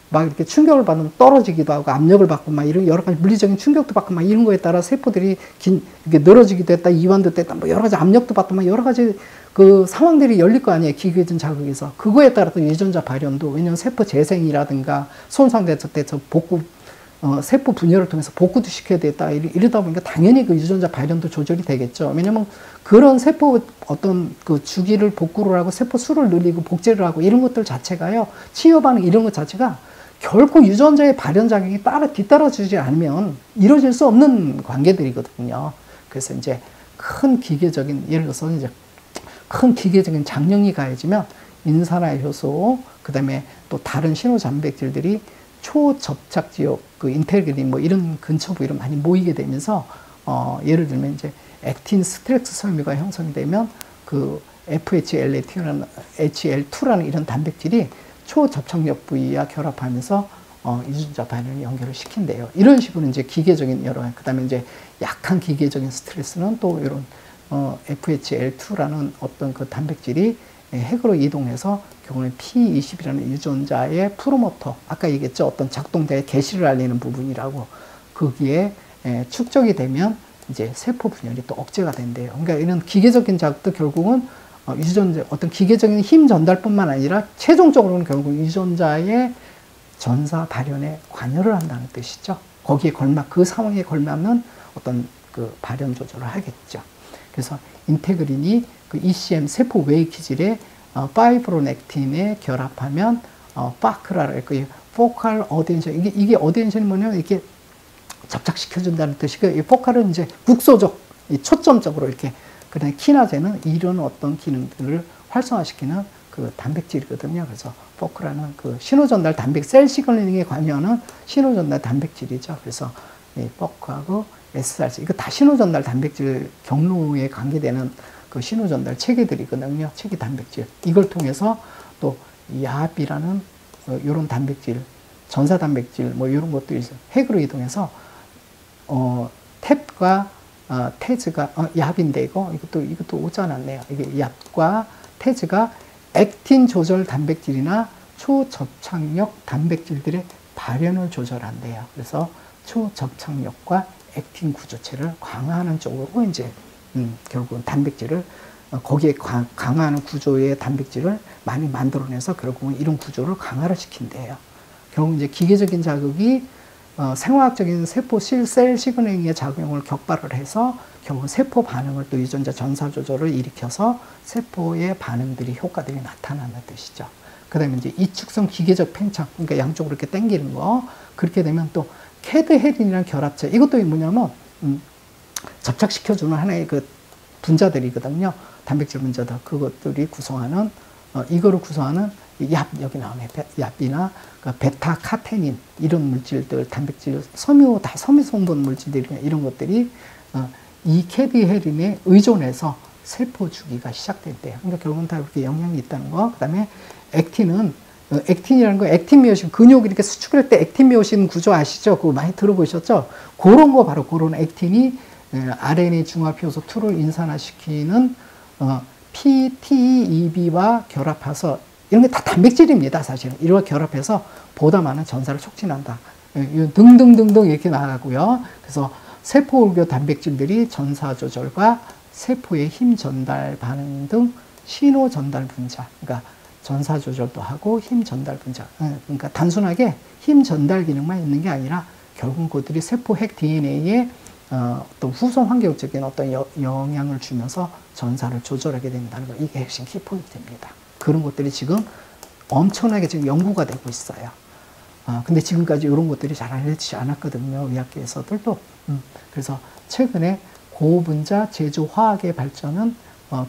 막 이렇게 충격을 받으면 떨어지기도 하고 압력을 받고 막 이런 여러 가지 물리적인 충격도 받고 막 이런 거에 따라 세포들이 이렇게 늘어지기도 했다, 이완도 됐다, 뭐 여러 가지 압력도 받고 막 여러 가지 그 상황들이 열릴 거 아니에요. 기계전 자극에서. 그거에 따라 또 유전자 발현도, 왜냐면 세포 재생이라든가 손상됐을 때 저 세포 분열을 통해서 복구도 시켜야 되겠다. 이러다 보니까 당연히 그 유전자 발현도 조절이 되겠죠. 왜냐면 그런 세포 어떤 그 주기를 복구를 하고 세포 수를 늘리고 복제를 하고 이런 것들 자체가요. 치유 반응 이런 것 자체가 결코 유전자의 발현 작용이 뒤따라주지 않으면 이루어질 수 없는 관계들이거든요. 그래서 이제 큰 기계적인, 예를 들어서 이제 큰 기계적인 장력이 가해지면 인산화 효소, 그 다음에 또 다른 신호 단백질들이 초접착 지역, 그 인테그린 뭐 이런 근처 부위로 많이 모이게 되면서, 예를 들면 이제 액틴 스트레스 섬유가 형성이 되면 그 FHL2라는 이런 단백질이 초접착력 부위와 결합하면서 유전자 발현을 연결을 시킨대요. 이런 식으로 이제 기계적인 그 다음에 이제 약한 기계적인 스트레스는 또 이런 FHL2라는 어떤 그 단백질이 핵으로 이동해서 결국은 P20이라는 유전자의 프로모터, 아까 얘기했죠. 어떤 작동자의 개시를 알리는 부분이라고. 거기에 축적이 되면 이제 세포 분열이 또 억제가 된대요. 그러니까 이런 기계적인 자극도 결국은 유전자, 어떤 기계적인 힘 전달뿐만 아니라 최종적으로는 결국 유전자의 전사 발현에 관여를 한다는 뜻이죠. 거기에 그 상황에 걸맞는 어떤 그 발현 조절을 하겠죠. 그래서 인테그린이 그 ECM 세포 외의 기질에 파이브로넥틴에 결합하면 파크라를 그 포칼 어덴션, 이게 어덴션이 뭐냐면 이렇게 접착시켜준다는 뜻이고, 이 포칼은 이제 국소적, 초점적으로 이렇게, 그다음에 키나제는 이런 어떤 기능들을 활성화시키는 그 단백질이거든요. 그래서 포크라는 그 신호전달 셀 시그널링에 관여하는 신호전달 단백질이죠. 그래서 이 포크하고 SRC, 이거 다 신호전달 단백질 경로에 관계되는 그 신호전달 체계들이거든요. 체계 단백질. 이걸 통해서 또 야합이라는 이런 단백질, 전사 단백질 뭐 이런 것들이 있어요. 핵으로 이동해서 탭과 테즈가 얍인데 이것도 오자 않았네요. 이게 얍과 테즈가 액틴 조절 단백질이나 초접착력 단백질들의 발현을 조절한대요. 그래서 초접착력과 액틴 구조체를 강화하는 쪽으로 이제 결국은 단백질을 거기에 강화하는 구조의 단백질을 많이 만들어내서 결국은 이런 구조를 강화를 시킨대요. 결국 이제 기계적인 자극이 생화학적인 세포 셀 시그널링의 작용을 격발을 해서 결국 세포 반응을 또 유전자 전사 조절을 일으켜서 세포의 반응들이 효과들이 나타나는 뜻이죠. 그 다음에 이제 이축성 기계적 팽창, 그러니까 양쪽으로 이렇게 당기는 거. 그렇게 되면 또 캐드헤린이라는 결합체, 이것도 뭐냐면 접착시켜주는 하나의 그 분자들이거든요. 단백질 분자들. 그것들이 구성하는 이거를 구성하는 얍, 여기 나오네. 얍이나 베타 카테닌 이런 물질들, 단백질, 섬유 성분 물질들 이런 것들이 이 캐드헤린에 의존해서 세포 주기가 시작된대요. 그러니까 결국은 다 이렇게 영향이 있다는 거. 그다음에 액틴이라는 거, 액틴 미오신, 근육 이렇게 수축할 때 액틴 미오신 구조 아시죠? 그거 많이 들어보셨죠? 그런 거 바로 그런 액틴이 RNA 중합 효소 2를 인산화시키는 PTEB와 결합해서, 이런 게 다 단백질입니다, 사실은. 이와 결합해서 보다 많은 전사를 촉진한다. 등등등등 이렇게 나가고요. 그래서 세포골교 단백질들이 전사 조절과 세포의 힘 전달 반응 등 신호 전달 분자, 그러니까 전사 조절도 하고 힘 전달 분자, 그러니까 단순하게 힘 전달 기능만 있는 게 아니라 결국 그들이 세포 핵 DNA에 또 후속 환경적인 어떤 영향을 주면서 전사를 조절하게 된다는 거, 이게 핵심 키포인트입니다. 그런 것들이 지금 엄청나게 지금 연구가 되고 있어요. 근데 지금까지 이런 것들이 잘 알려지지 않았거든요, 의학계에서들도. 그래서 최근에 고분자 제조 화학의 발전은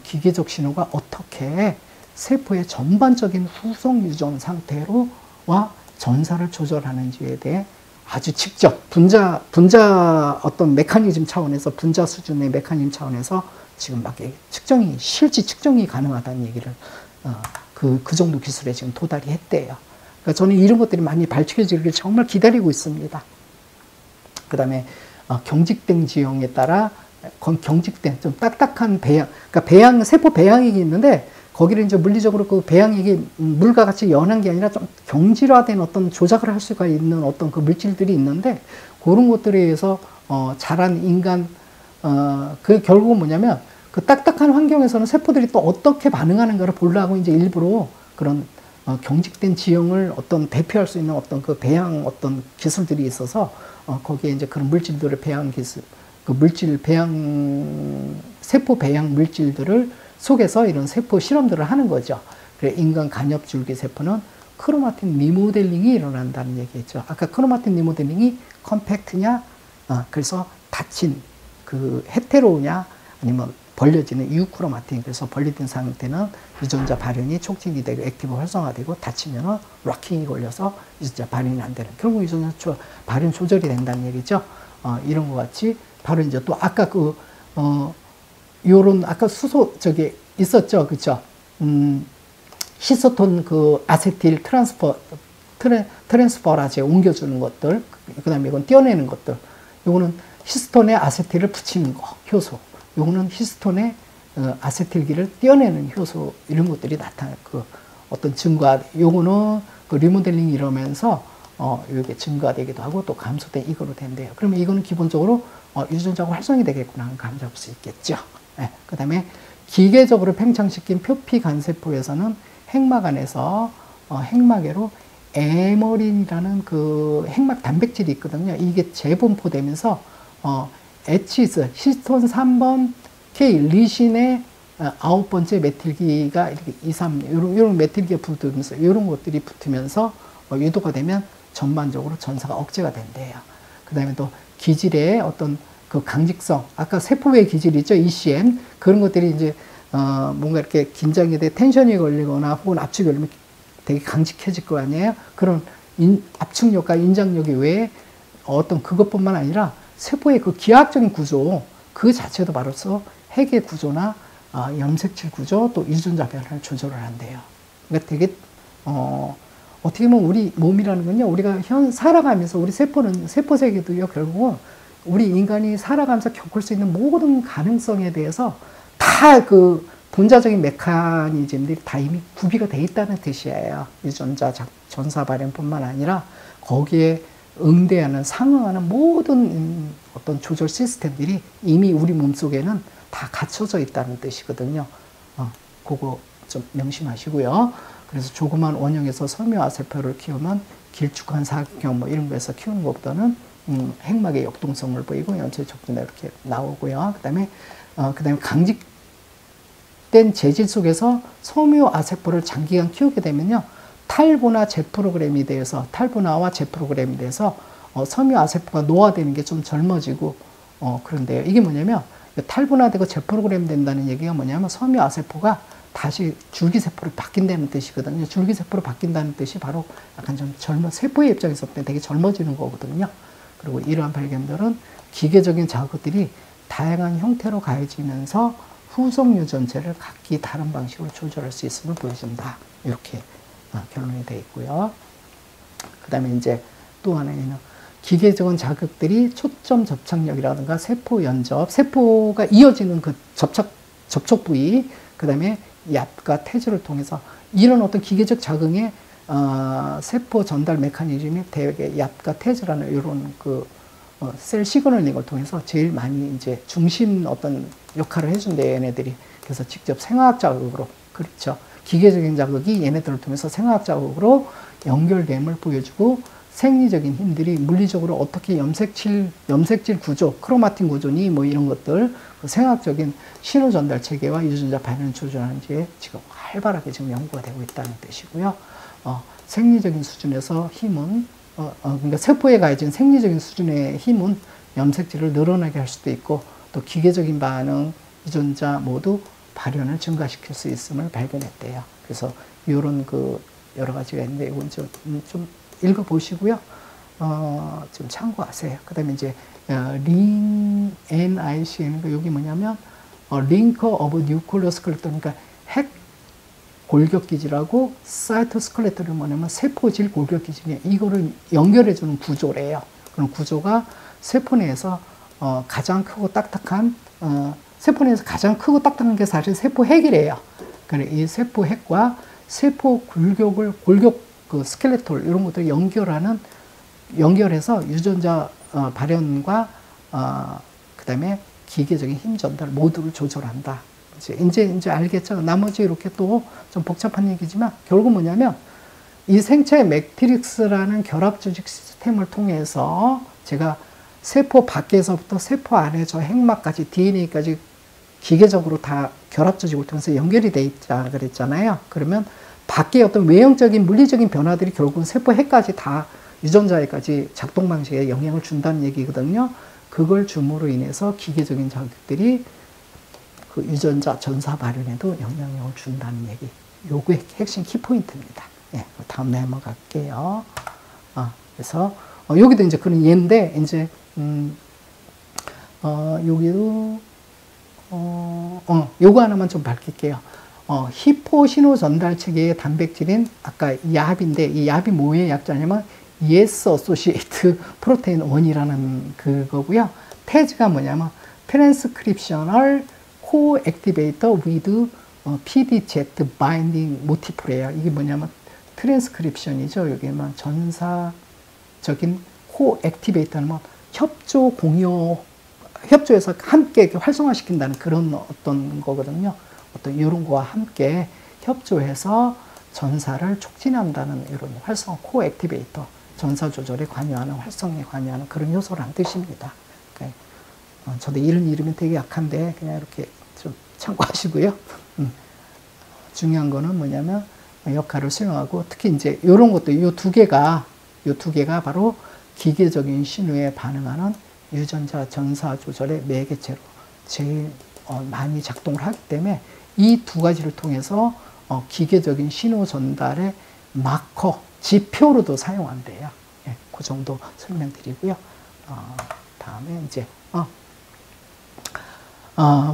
기계적 신호가 어떻게 세포의 전반적인 후속 유전 상태로와 전사를 조절하는지에 대해 아주 직접 분자 어떤 메커니즘 차원에서 분자 수준의 메커니즘 차원에서 지금 막 측정이 실제 측정이 가능하다는 얘기를 그 정도 기술에 지금 도달이 했대요. 그러니까 저는 이런 것들이 많이 밝혀지길 정말 기다리고 있습니다. 그다음에 경직된 지형에 따라 경직된 좀 딱딱한 배양, 그러니까 세포 배양액이 있는데 거기를 이제 물리적으로 그 배양액이 물과 같이 연한 게 아니라 좀 경질화된 어떤 조작을 할 수가 있는 어떤 그 물질들이 있는데 그런 것들에 의해서 자란 인간 그 결국은 뭐냐면 그 딱딱한 환경에서는 세포들이 또 어떻게 반응하는가를 보려고 이제 일부러 그런 경직된 지형을 어떤 대표할 수 있는 어떤 그 배양 어떤 기술들이 있어서 거기에 이제 그런 물질들을 배양 기술, 그 물질 배양 세포 배양 물질들을 속에서 이런 세포 실험들을 하는 거죠. 그래 인간 간엽 줄기 세포는 크로마틴 리모델링이 일어난다는 얘기겠죠. 아까 크로마틴 리모델링이 컴팩트냐, 그래서 닫힌 그 헤테로냐 아니면 벌려지는 유크로마틴, 그래서 벌리된 상태는 유전자 발현이 촉진이 되고 액티브 활성화되고 닫히면 락킹이 걸려서 유전자 발현이 안 되는, 결국 유전자 발현 조절이 된다는 얘기죠. 이런 것 같이 바로 이제 또 아까 요런 아까 수소 저기 있었죠, 그렇죠? 히스톤 그 아세틸 트랜스퍼라즈에 옮겨주는 것들, 그다음에 이건 떼어내는 것들, 요거는 히스톤에 아세틸을 붙이는 거 효소, 요거는 히스톤에 아세틸기를 떼어내는 효소, 이런 것들이 나타날 그 어떤 증가, 요거는 그 리모델링이 이러면서 이게 증가되기도 하고 또 감소돼 이거로 된대요. 그러면 이거는 기본적으로 유전자가 활성이 되겠구나 하는 감을 잡을 수 있겠죠. 네. 그 다음에 기계적으로 팽창시킨 표피 간세포에서는 핵막 안에서 핵막외로 에머린이라는 그 핵막 단백질이 있거든요. 이게 재분포되면서 에치스, 히스톤 3번 K 리신의 9번째 메틸기가 이렇게 2, 3, 요런 메틸기가 붙으면서, 요런 것들이 붙으면서 유도가 되면 전반적으로 전사가 억제가 된대요. 그 다음에 또 기질의 어떤 그 강직성, 아까 세포의 기질이 있죠, ECM. 그런 것들이 이제, 뭔가 이렇게 긴장이 돼, 텐션이 걸리거나 혹은 압축이 걸리면 되게 강직해질 거 아니에요? 그런 압축력과 인장력이 외에 어떤 그것뿐만 아니라 세포의 그 기하학적인 구조, 그 자체도 바로서 핵의 구조나 염색질 구조, 또 유전자 변화를 조절을 한대요. 그러니까 되게, 어떻게 보면 우리 몸이라는 건요, 우리가 살아가면서 우리 세포는, 세포 세계도요, 결국은 우리 인간이 살아가면서 겪을 수 있는 모든 가능성에 대해서 다 그 본자적인 메커니즘들이 다 이미 구비가 돼 있다는 뜻이에요. 유전자 전사 발현뿐만 아니라 거기에 응대하는, 상응하는 모든 어떤 조절 시스템들이 이미 우리 몸속에는 다 갖춰져 있다는 뜻이거든요. 그거 좀 명심하시고요. 그래서 조그만 원형에서 섬유아세포를 키우면 길쭉한 사각형 뭐 이런 거에서 키우는 것보다는 핵막의 역동성을 보이고 연체 촉진이 이렇게 나오고요. 그다음에 강직된 재질 속에서 섬유아세포를 장기간 키우게 되면요, 탈분화 재프로그램이 돼서, 탈분화와 재프로그램이 돼서 섬유아세포가 노화되는 게 좀 젊어지고 그런데요. 이게 뭐냐면 탈분화되고 재프로그램 된다는 얘기가 뭐냐면 섬유아세포가 다시 줄기세포로 바뀐다는 뜻이거든요. 줄기세포로 바뀐다는 뜻이 바로 약간 좀 세포의 입장에서 볼 때 되게 젊어지는 거거든요. 그리고 이러한 발견들은 기계적인 자극들이 다양한 형태로 가해지면서 후속 유전체를 각기 다른 방식으로 조절할 수 있음을 보여준다. 이렇게 결론이 되어 있고요. 그 다음에 이제 또 하나는 기계적인 자극들이 초점 접착력이라든가 세포 연접, 세포가 이어지는 그 접촉 부위, 그 다음에 얍과 태주를 통해서 이런 어떤 기계적 자극의 세포 전달 메커니즘이 대개 얍과 태주라는 이런 셀 시그널링을 통해서 제일 많이 이제 중심 어떤 역할을 해준대요, 얘네들이. 그래서 직접 생화학 자극으로, 그렇죠. 기계적인 자극이 얘네들을 통해서 생화학 자극으로 연결됨을 보여주고 생리적인 힘들이 물리적으로 어떻게 염색질 구조, 크로마틴 구조니 뭐 이런 것들, 생화학적인 신호 전달 체계와 유전자 발현을 조절하는지에 지금 활발하게 지금 연구가 되고 있다는 뜻이고요. 생리적인 수준에서 힘은, 그러니까 세포에 가해진 생리적인 수준의 힘은 염색질을 늘어나게 할 수도 있고, 또 기계적인 반응, 유전자 모두 발현을 증가시킬 수 있음을 발견했대요. 그래서 이런 그 여러 가지가 있는데 이건 좀 읽어보시고요. 좀 참고하세요. 그 다음에 이제 NICN 여기 뭐냐면 링커 오브 뉴클리어스 스켈레톤, 그러니까 핵 골격기질하고 사이토스켈레톤이 뭐냐면 세포질 골격기질이에요. 이거를 연결해주는 구조래요. 그런 구조가 세포 내에서 가장 크고 딱딱한 세포 내에서 가장 크고 딱딱한 게 사실 세포 핵이래요. 그러니까 이 세포 핵과 세포 골격 그 스켈레톨 이런 것들 연결해서 유전자 발현과 그다음에 기계적인 힘 전달 모두를 조절한다. 이제 알겠죠? 나머지 이렇게 또 좀 복잡한 얘기지만 결국 뭐냐면 이 생체 매트릭스라는 결합 조직 시스템을 통해서 제가 세포 밖에서부터 세포 안에 저 핵막까지 DNA까지 기계적으로 다 결합 조직을 통해서 연결이 돼 있자 그랬잖아요. 그러면 밖에 어떤 외형적인 물리적인 변화들이 결국은 세포 핵까지 다 유전자에까지 작동 방식에 영향을 준다는 얘기거든요. 그걸 줌으로 인해서 기계적인 자극들이 그 유전자 전사 발현에도 영향력을 준다는 얘기. 요게 핵심 키포인트입니다. 예, 다음 넘어갈게요. 그래서 여기도 이제 그런 예인데 이제 여기도 요거 하나만 좀 밝힐게요. 히포 신호 전달 체계의 단백질인 아까 야합인데 이 야합이 뭐의 약자냐면 yes associate protein 1이라는 그거고요. 태즈가 뭐냐면 transcriptional co-activator with PDZ binding motif래요. 이게 뭐냐면 트랜스크립션이죠. 여기만 전사적인 co-activator는 뭐 협조 공유 협조해서 함께 이렇게 활성화시킨다는 그런 어떤 거거든요. 어떤 이런 거와 함께 협조해서 전사를 촉진한다는 이런 활성 코액티베이터, 전사 조절에 관여하는 활성에 관여하는 그런 요소라는 뜻입니다. 그러니까 저도 이런 이름이 되게 약한데 그냥 이렇게 좀 참고하시고요. 중요한 거는 뭐냐면 역할을 수행하고 특히 이제 이런 것도 요 두 개가 바로 기계적인 신호에 반응하는 유전자 전사 조절의 매개체로 제일 많이 작동을 하기 때문에 이 두 가지를 통해서 기계적인 신호 전달의 마커, 지표로도 사용한대요. 예, 그 정도 설명드리고요. 다음에 이제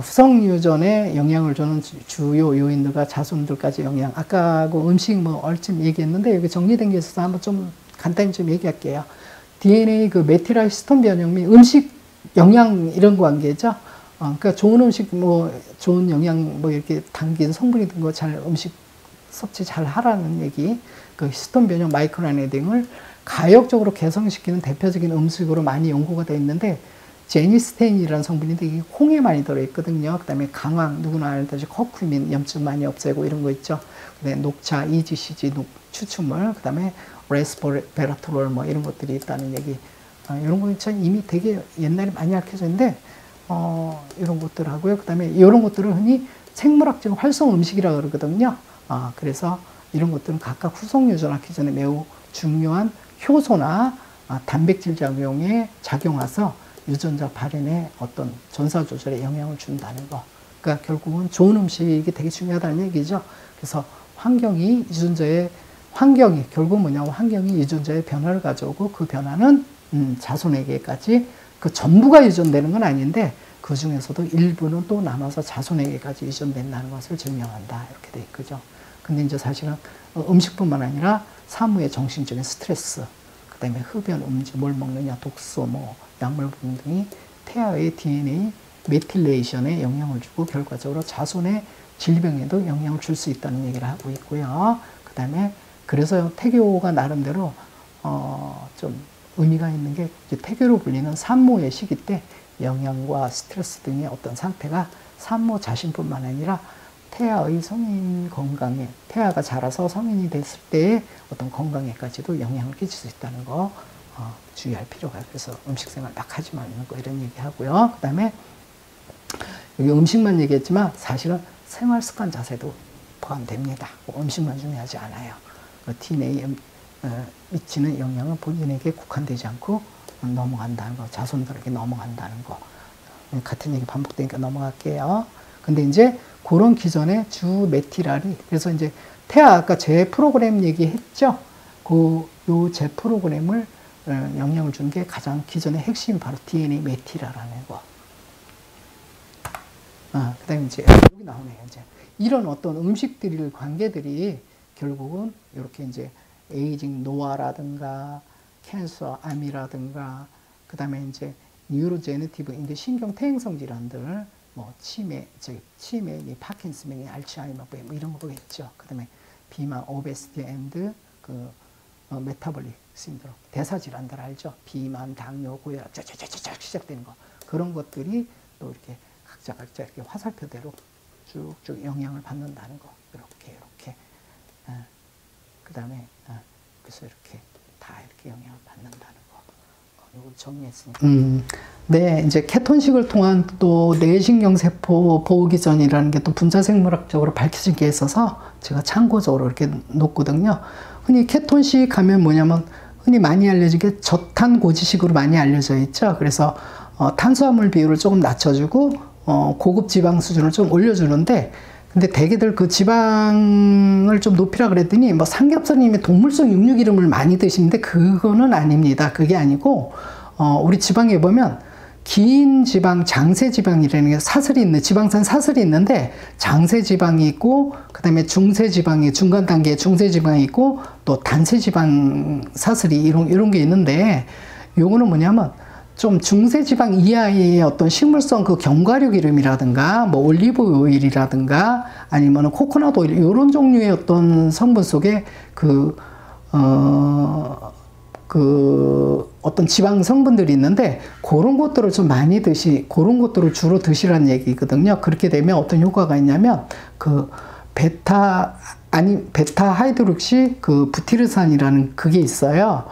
후성 유전에 영향을 주는 주요 요인들과 자손들까지 영향. 아까 그 음식 뭐 얼침 얘기했는데 여기 정리된 게 있어서 한번 좀 간단히 좀 얘기할게요. DNA 그 메틸 히스톤 변형 및 음식 영양 이런 관계죠. 그러니까 좋은 음식 뭐 좋은 영양 뭐 이렇게 담긴 성분이 든 거 잘 음식 섭취 잘 하라는 얘기. 그 히스톤 변형 마이크로RNA 등을 가역적으로 개성시키는 대표적인 음식으로 많이 연구가 되어 있는데 제니스테인이라는 성분인데 이게 콩에 많이 들어있거든요. 그 다음에 강황, 누구나 알다시피 커큐민, 염증 많이 없애고 이런 거 있죠. 그 다음에 녹차, EGCG, 추출물, 그 다음에 레스베라트롤 뭐 이런 것들이 있다는 얘기. 이런 거 참 이미 되게 옛날에 많이 알려져 있는데 이런 것들 하고요. 그 다음에 이런 것들을 흔히 생물학적 활성 음식이라고 그러거든요. 그래서 이런 것들은 각각 후속 유전하기 전에 매우 중요한 효소나 단백질 작용해서 유전자 발현에 어떤 전사 조절에 영향을 준다는 거. 그러니까 결국은 좋은 음식이 되게 중요하다는 얘기죠. 그래서 결국 뭐냐면 환경이 유전자의 변화를 가져오고 그 변화는 자손에게까지 그 전부가 유전되는 건 아닌데 그 중에서도 일부는 또 남아서 자손에게까지 유전된다는 것을 증명한다. 이렇게 돼 있죠. 근데 이제 사실은 음식뿐만 아니라 사무의 정신적인 스트레스, 그 다음에 흡연, 음주, 뭘 먹느냐, 독소, 뭐 약물분 등이 태아의 DNA 메틸레이션에 영향을 주고 결과적으로 자손의 질병에도 영향을 줄 수 있다는 얘기를 하고 있고요. 그 다음에 그래서 태교가 나름대로 좀 의미가 있는 게 태교로 불리는 산모의 시기 때 영양과 스트레스 등의 어떤 상태가 산모 자신뿐만 아니라 태아의 성인 건강에, 태아가 자라서 성인이 됐을 때의 어떤 건강에까지도 영향을 끼칠 수 있다는 거 주의할 필요가. 그래서 음식 생활 막 하지 말는 거 이런 얘기 하고요. 그 다음에 여기 음식만 얘기했지만 사실은 생활 습관 자세도 포함됩니다. 음식만 중요하지 않아요. DNA에 미치는 영향은 본인에게 국한되지 않고 넘어간다는 거, 자손들에게 넘어간다는 거. 같은 얘기 반복되니까 넘어갈게요. 근데 이제 그런 기전의 주 메티랄이, 그래서 이제 태아 아까 제 프로그램 얘기했죠. 요 제 프로그램을 영향을 준 게 가장 기전의 핵심 바로 DNA 메티라라는 거. 그다음에 이제 여기 나오네요. 이제 이런 어떤 음식들이 관계들이 결국은 이렇게 이제 에이징 노화라든가 캔서 암이라든가 그다음에 이제 뉴로제네티브 인데 신경 퇴행성 질환들 뭐 치매, 파킨슨병, 알츠하이머병 뭐 이런 거겠죠. 그다음에 비만, 오베시티 앤드 그 메타볼릭 신드롬, 대사 질환들 알죠? 비만, 당뇨, 고혈압 쫙쫙쫙쫙 시작되는 거. 그런 것들이 또 이렇게 각자 이렇게 화살표대로 쭉쭉 영향을 받는다는 거. 이렇게. 그다음에 그래서 이렇게 다 이렇게 영향을 받는다는 거. 이걸 정리했으니까. 네, 이제 케톤식을 통한 또 뇌신경세포 보호기전이라는 게 또 분자생물학적으로 밝혀진 게 있어서 제가 참고적으로 이렇게 놓거든요. 흔히 케톤식 하면 뭐냐면 흔히 많이 알려진 게 저탄고지식으로 많이 알려져 있죠. 그래서 탄수화물 비율을 조금 낮춰주고 고급 지방 수준을 좀 올려주는데, 근데 대개들 그 지방을 좀 높이라 그랬더니 뭐 삼겹살님이 동물성 육류기름을 많이 드시는데 그거는 아닙니다. 그게 아니고 우리 지방에 보면 긴 지방, 장세 지방이라는 게 사슬이 있는, 지방산 사슬이 있는데 장세 지방이 있고 그다음에 중세 지방이, 중간 단계에 중세 지방이 있고 또 단세 지방 사슬이 이런 게 있는데, 요거는 뭐냐면 좀 중세 지방 이하의 어떤 식물성 그 견과류 기름이라든가 뭐 올리브 오일이라든가 아니면 코코넛 오일 이런 종류의 어떤 성분 속에 어떤 지방 성분들이 있는데 그런 것들을 좀 많이 그런 것들을 주로 드시라는 얘기거든요. 그렇게 되면 어떤 효과가 있냐면 그 베타 하이드록시 그 부티르산이라는 그게 있어요.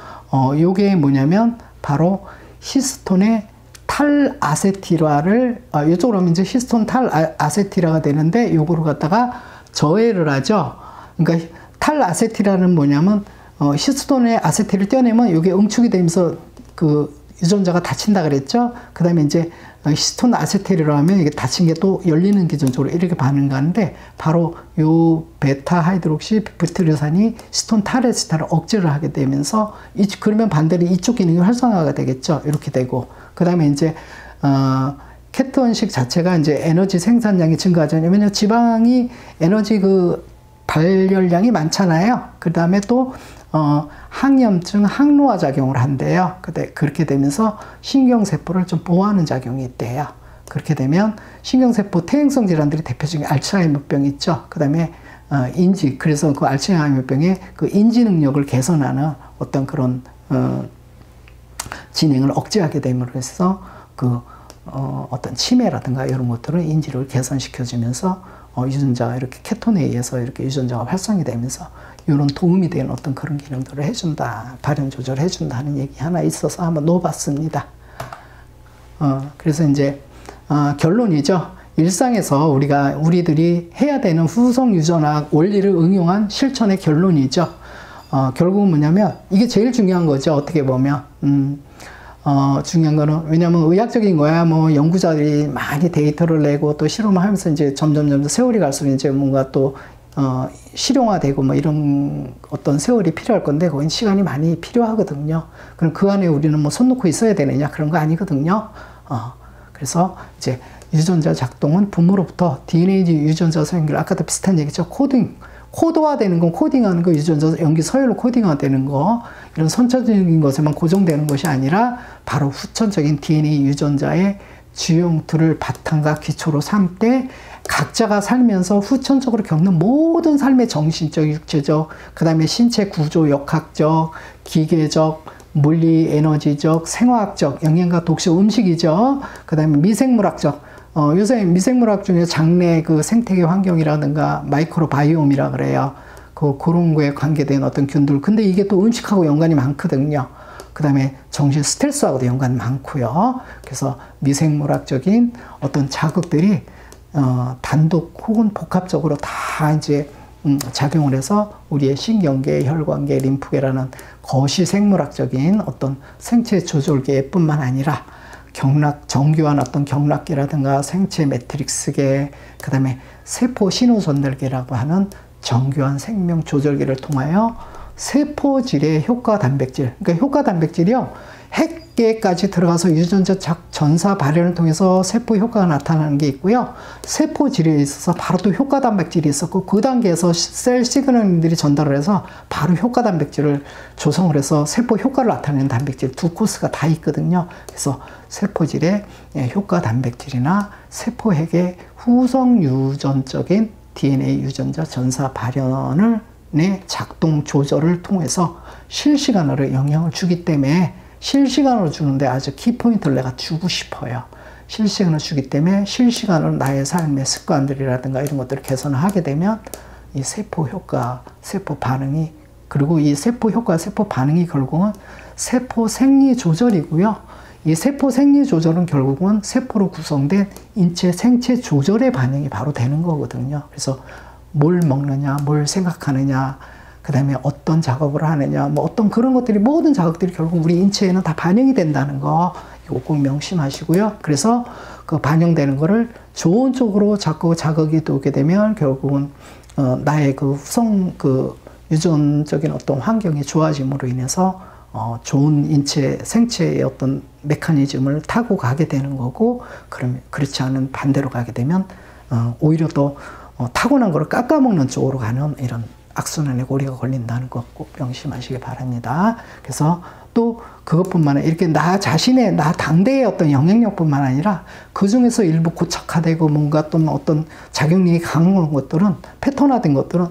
요게 뭐냐면 바로 히스톤의 탈아세틸화를 이쪽으로 하면 이제 히스톤 탈아세틸화가 되는데 요거를 갖다가 저해를 하죠. 그러니까 탈아세틸화는 뭐냐면 히스톤의 아세틸을 떼어내면 이게 응축이 되면서 그 유전자가 닫힌다 그랬죠. 그 다음에 이제 히스톤 아세틸이라고 하면 이게 닫힌 게 또 열리는 기전적으로 이렇게 반응하는데, 바로 요 베타 하이드록시 부티르산이 히스톤 탈아세틸을 억제를 하게 되면서 그러면 반대로 이쪽 기능이 활성화가 되겠죠. 이렇게 되고, 그 다음에 이제 케톤식 자체가 이제 에너지 생산량이 증가하죠. 왜냐면 지방이 에너지 그 발열량이 많잖아요. 그 다음에 또 항염증, 항노화 작용을 한대요. 그렇게 되면서 신경세포를 좀 보호하는 작용이 있대요. 그렇게 되면 신경세포 퇴행성 질환들이 대표적인 알츠하이머병 있죠. 그 다음에 인지, 그래서 그 알츠하이머병의 그 인지 능력을 개선하는 어떤 그런 진행을 억제하게 됨으로 해서 어떤 치매라든가 이런 것들은 인지를 개선시켜주면서 유전자가 이렇게 케톤에 의해서 이렇게 유전자가 활성이 되면서 이런 도움이 되는 어떤 그런 기능들을 해준다, 발현 조절을 해준다는 얘기 하나 있어서 한번 넣어봤습니다. 그래서 이제 결론이죠. 일상에서 우리들이 해야 되는 후속 유전학 원리를 응용한 실천의 결론이죠. 결국은 뭐냐면 이게 제일 중요한 거죠. 어떻게 보면 중요한 거는, 왜냐면 의학적인 거야 뭐 연구자들이 많이 데이터를 내고 또 실험을 하면서 이제 점점 세월이 갈수록 이제 뭔가 또 실용화되고 뭐 이런 어떤 세월이 필요할 건데 거긴 시간이 많이 필요하거든요. 그럼 그 안에 우리는 뭐 손 놓고 있어야 되느냐, 그런 거 아니거든요. 그래서 이제 유전자 작동은 부모로부터 DNA 유전자 연결, 아까도 비슷한 얘기죠. 코드화되는 건, 코딩하는 거, 유전자 연기 서열로 코딩화되는 거, 이런 선천적인 것에만 고정되는 것이 아니라 바로 후천적인 DNA 유전자의 주요형들을 바탕과 기초로 삼되 각자가 살면서 후천적으로 겪는 모든 삶의 정신적, 육체적, 그 다음에 신체 구조, 역학적, 기계적, 물리, 에너지적, 생화학적, 영양과 독소, 음식이죠. 그 다음에 미생물학적, 요새 미생물학 중에 장내 그 생태계 환경이라든가 마이크로바이옴이라 그래요. 그런 거에 관계된 어떤 균들. 근데 이게 또 음식하고 연관이 많거든요. 그 다음에 정신 스트레스하고도 연관이 많고요. 그래서 미생물학적인 어떤 자극들이 단독 혹은 복합적으로 다 이제 작용을 해서 우리의 신경계, 혈관계, 림프계라는 거시 생물학적인 어떤 생체 조절계뿐만 아니라 정교한 어떤 경락계라든가 생체 매트릭스계, 그 다음에 세포 신호 전달계라고 하는 정교한 생명 조절계를 통하여 세포질의 효과 단백질, 그러니까 효과 단백질이요, 핵계까지 들어가서 유전자 전사 발현을 통해서 세포 효과가 나타나는 게 있고요. 세포질에 있어서 바로 또 효과 단백질이 있었고, 그 단계에서 셀 시그널들이 전달을 해서 바로 효과 단백질을 조성을 해서 세포 효과를 나타내는 단백질 두 코스가 다 있거든요. 그래서 세포질의 효과 단백질이나 세포핵의 후성 유전적인 DNA 유전자 전사 발현을 작동 조절을 통해서 실시간으로 영향을 주기 때문에, 실시간으로 주는데 아주 키포인트를 내가 주고 싶어요. 실시간으로 주기 때문에 실시간으로 나의 삶의 습관들이라든가 이런 것들을 개선을 하게 되면 이 세포 효과, 세포 반응이, 그리고 이 세포 효과, 세포 반응이 결국은 세포 생리 조절이고요. 이 세포 생리 조절은 결국은 세포로 구성된 인체 생체 조절의 반영이 바로 되는 거거든요. 그래서 뭘 먹느냐, 뭘 생각하느냐, 그 다음에 어떤 작업을 하느냐, 뭐 어떤 그런 것들이, 모든 자극들이 결국 우리 인체에는 다 반영이 된다는 거, 이거 꼭 명심하시고요. 그래서 그 반영되는 거를 좋은 쪽으로 자꾸 자극이 오게 되면 결국은 나의 그 후성, 그 유전적인 어떤 환경이 좋아짐으로 인해서 좋은 인체, 생체의 어떤 메커니즘을 타고 가게 되는 거고, 그러면 그렇지 않은 반대로 가게 되면 오히려 또 타고난 거를 깎아먹는 쪽으로 가는 이런 악순환의 고리가 걸린다는 것 꼭 명심하시기 바랍니다. 그래서 또 그것뿐만 아니라 이렇게 나 자신의, 나 당대의 어떤 영향력뿐만 아니라 그 중에서 일부 고착화되고 뭔가 또 어떤 작용력이 강한 것들은, 패턴화된 것들은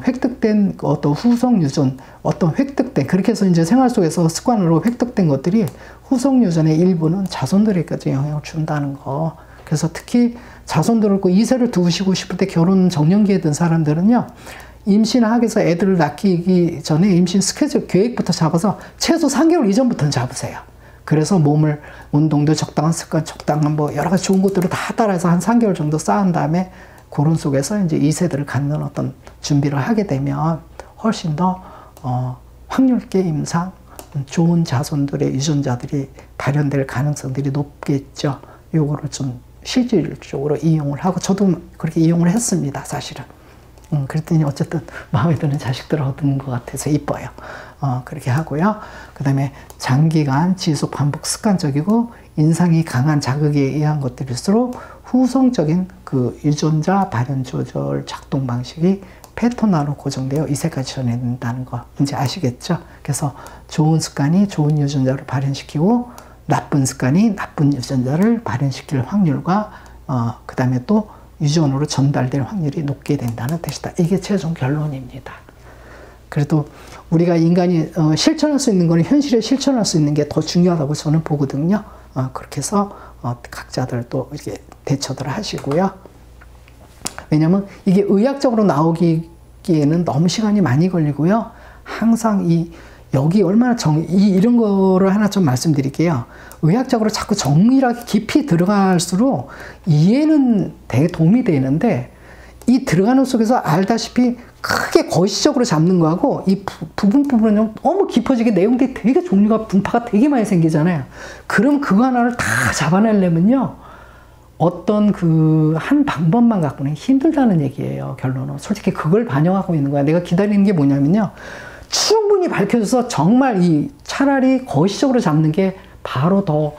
획득된 어떤 후성 유전, 어떤 획득된, 그렇게 해서 이제 생활 속에서 습관으로 획득된 것들이 후성 유전의 일부는 자손들에게까지 영향을 준다는 거. 그래서 특히 자손들을 그 2세를 두시고 싶을 때 결혼 정년기에 든 사람들은요, 임신하기 위해서 애들을 낳기 전에 임신 스케줄 계획부터 잡아서 최소 3개월 이전부터는 잡으세요. 그래서 몸을, 운동도 적당한 습관, 적당한 뭐 여러 가지 좋은 것들을 다 따라서 한 3개월 정도 쌓은 다음에 그런 속에서 이제 2세들을 갖는 어떤 준비를 하게 되면 훨씬 더 확률 게임상 좋은 자손들의 유전자들이 발현될 가능성들이 높겠죠. 요거를 좀 실질적으로 이용을 하고, 저도 그렇게 이용을 했습니다, 사실은. 그랬더니 어쨌든 마음에 드는 자식들을 얻은 것 같아서 이뻐요. 그렇게 하고요. 그 다음에 장기간 지속 반복 습관적이고 인상이 강한 자극에 의한 것들일수록 후성적인 그 유전자 발현 조절 작동 방식이 패턴화로 고정되어 이세까지 전해진다는 거 이제 아시겠죠? 그래서 좋은 습관이 좋은 유전자를 발현시키고 나쁜 습관이 나쁜 유전자를 발현시킬 확률과 그 다음에 또 유전으로 전달될 확률이 높게 된다는 뜻이다. 이게 최종 결론입니다. 그래도 우리가 인간이 실천할 수 있는 거는 현실에 실천할 수 있는 게 더 중요하다고 저는 보거든요. 그렇게 해서 각자들 또 이렇게 대처들 하시고요. 왜냐면 이게 의학적으로 나오기에는 너무 시간이 많이 걸리고요. 항상 여기 얼마나 이런 거를 하나 좀 말씀드릴게요. 의학적으로 자꾸 정밀하게 깊이 들어갈수록 이해는 되게 도움이 되는데, 이 들어가는 속에서 알다시피 크게 거시적으로 잡는 거하고 이 부분은 너무 깊어지게 내용들이 되게 종류가, 분파가 되게 많이 생기잖아요. 그럼 그거 하나를 다 잡아내려면요, 어떤 그 한 방법만 갖고는 힘들다는 얘기예요, 결론은. 솔직히 그걸 반영하고 있는 거야. 내가 기다리는 게 뭐냐면요, 충분히 밝혀져서 정말 차라리 거시적으로 잡는 게 바로 더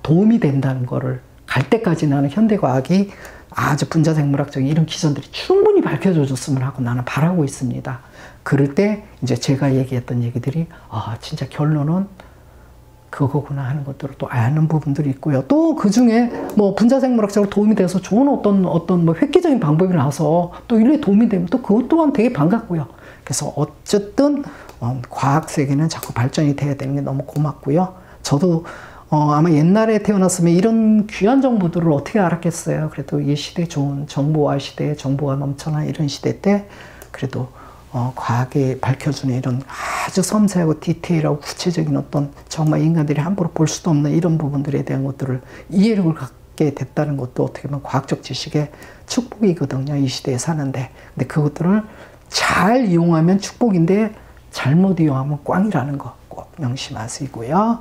도움이 된다는 거를 갈 때까지 나는 현대과학이 아주 분자생물학적인 이런 기전들이 충분히 밝혀졌으면 하고 나는 바라고 있습니다. 그럴 때 이제 제가 얘기했던 얘기들이 진짜 결론은 그거구나 하는 것들을 또 아는 부분들이 있고요. 또 그 중에 뭐 분자생물학적으로 도움이 돼서 좋은 어떤 뭐 획기적인 방법이 나와서 또 인류에 도움이 되면 또 그것 또한 되게 반갑고요. 그래서 어쨌든 과학 세계는 자꾸 발전이 돼야 되는 게 너무 고맙고요. 저도 아마 옛날에 태어났으면 이런 귀한 정보들을 어떻게 알았겠어요. 그래도 이 시대, 좋은 정보화 시대에 정보가 넘쳐난 이런 시대 때 그래도 과학이 밝혀주는 이런 아주 섬세하고 디테일하고 구체적인 어떤 정말 인간들이 함부로 볼 수도 없는 이런 부분들에 대한 것들을 이해력을 갖게 됐다는 것도 어떻게 보면 과학적 지식의 축복이거든요. 이 시대에 사는데. 근데 그것들을 잘 이용하면 축복인데 잘못 이용하면 꽝이라는 거 꼭 명심하시고요.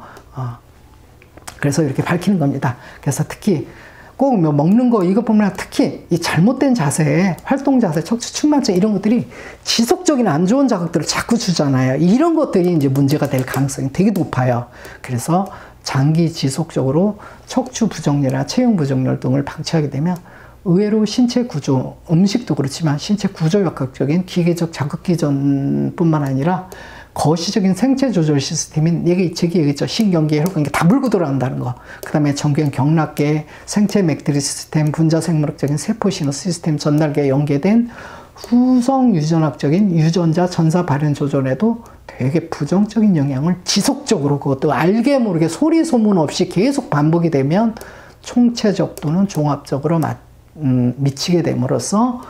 그래서 이렇게 밝히는 겁니다. 그래서 특히 꼭 먹는 거 이것뿐만 아니라 특히 이 잘못된 자세, 활동 자세, 척추 측만증 이런 것들이 지속적인 안 좋은 자극들을 자꾸 주잖아요. 이런 것들이 이제 문제가 될 가능성이 되게 높아요. 그래서 장기 지속적으로 척추 부정렬이나 체형 부정렬 등을 방치하게 되면 의외로 신체 구조, 음식도 그렇지만 신체 구조 역학적인 기계적 자극 기전뿐만 아니라 거시적인 생체 조절 시스템인 제기 얘기했죠. 신경계, 혈관계 다 물고 들어간다는 거. 그 다음에 정경, 경락계, 생체 맥트리 시스템, 분자 생물학적인 세포 신호 시스템 전달계에 연계된 후성 유전학적인 유전자 전사 발현 조절에도 되게 부정적인 영향을 지속적으로 그것도 알게 모르게 소리 소문 없이 계속 반복이 되면 총체적 또는 종합적으로 미치게 됨으로써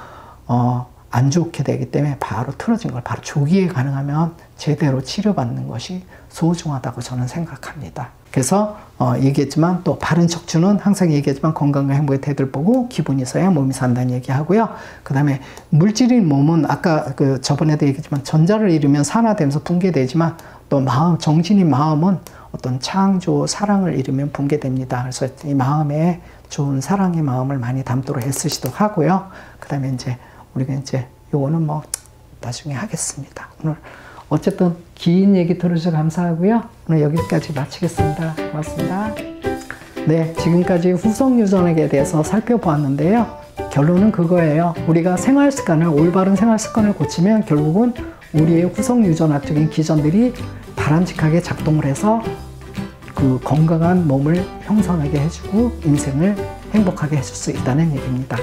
안 좋게 되기 때문에 바로 틀어진 걸 바로 조기에 가능하면 제대로 치료받는 것이 소중하다고 저는 생각합니다. 그래서 얘기했지만 또 바른 척추는 항상 얘기했지만 건강과 행복의 태도를 보고 기분이 있어야 몸이 산다는 얘기하고요. 그 다음에 물질인 몸은 아까 저번에도 얘기했지만 전자를 잃으면 산화되면서 붕괴되지만 또 마음, 정신인 마음은 어떤 창조, 사랑을 잃으면 붕괴됩니다. 그래서 이 마음에 좋은 사랑의 마음을 많이 담도록 애쓰시도록 하고요. 그 다음에 이제 우리가 이제 요거는 뭐 나중에 하겠습니다. 오늘 어쨌든 긴 얘기 들어주셔서 감사하고요. 오늘 여기까지 마치겠습니다. 고맙습니다. 네, 지금까지 후성 유전학에 대해서 살펴보았는데요. 결론은 그거예요. 우리가 생활 습관을, 올바른 생활 습관을 고치면 결국은 우리의 후성 유전학적인 기전들이 바람직하게 작동을 해서 그 건강한 몸을 형성하게 해주고 인생을 행복하게 해줄 수 있다는 얘기입니다.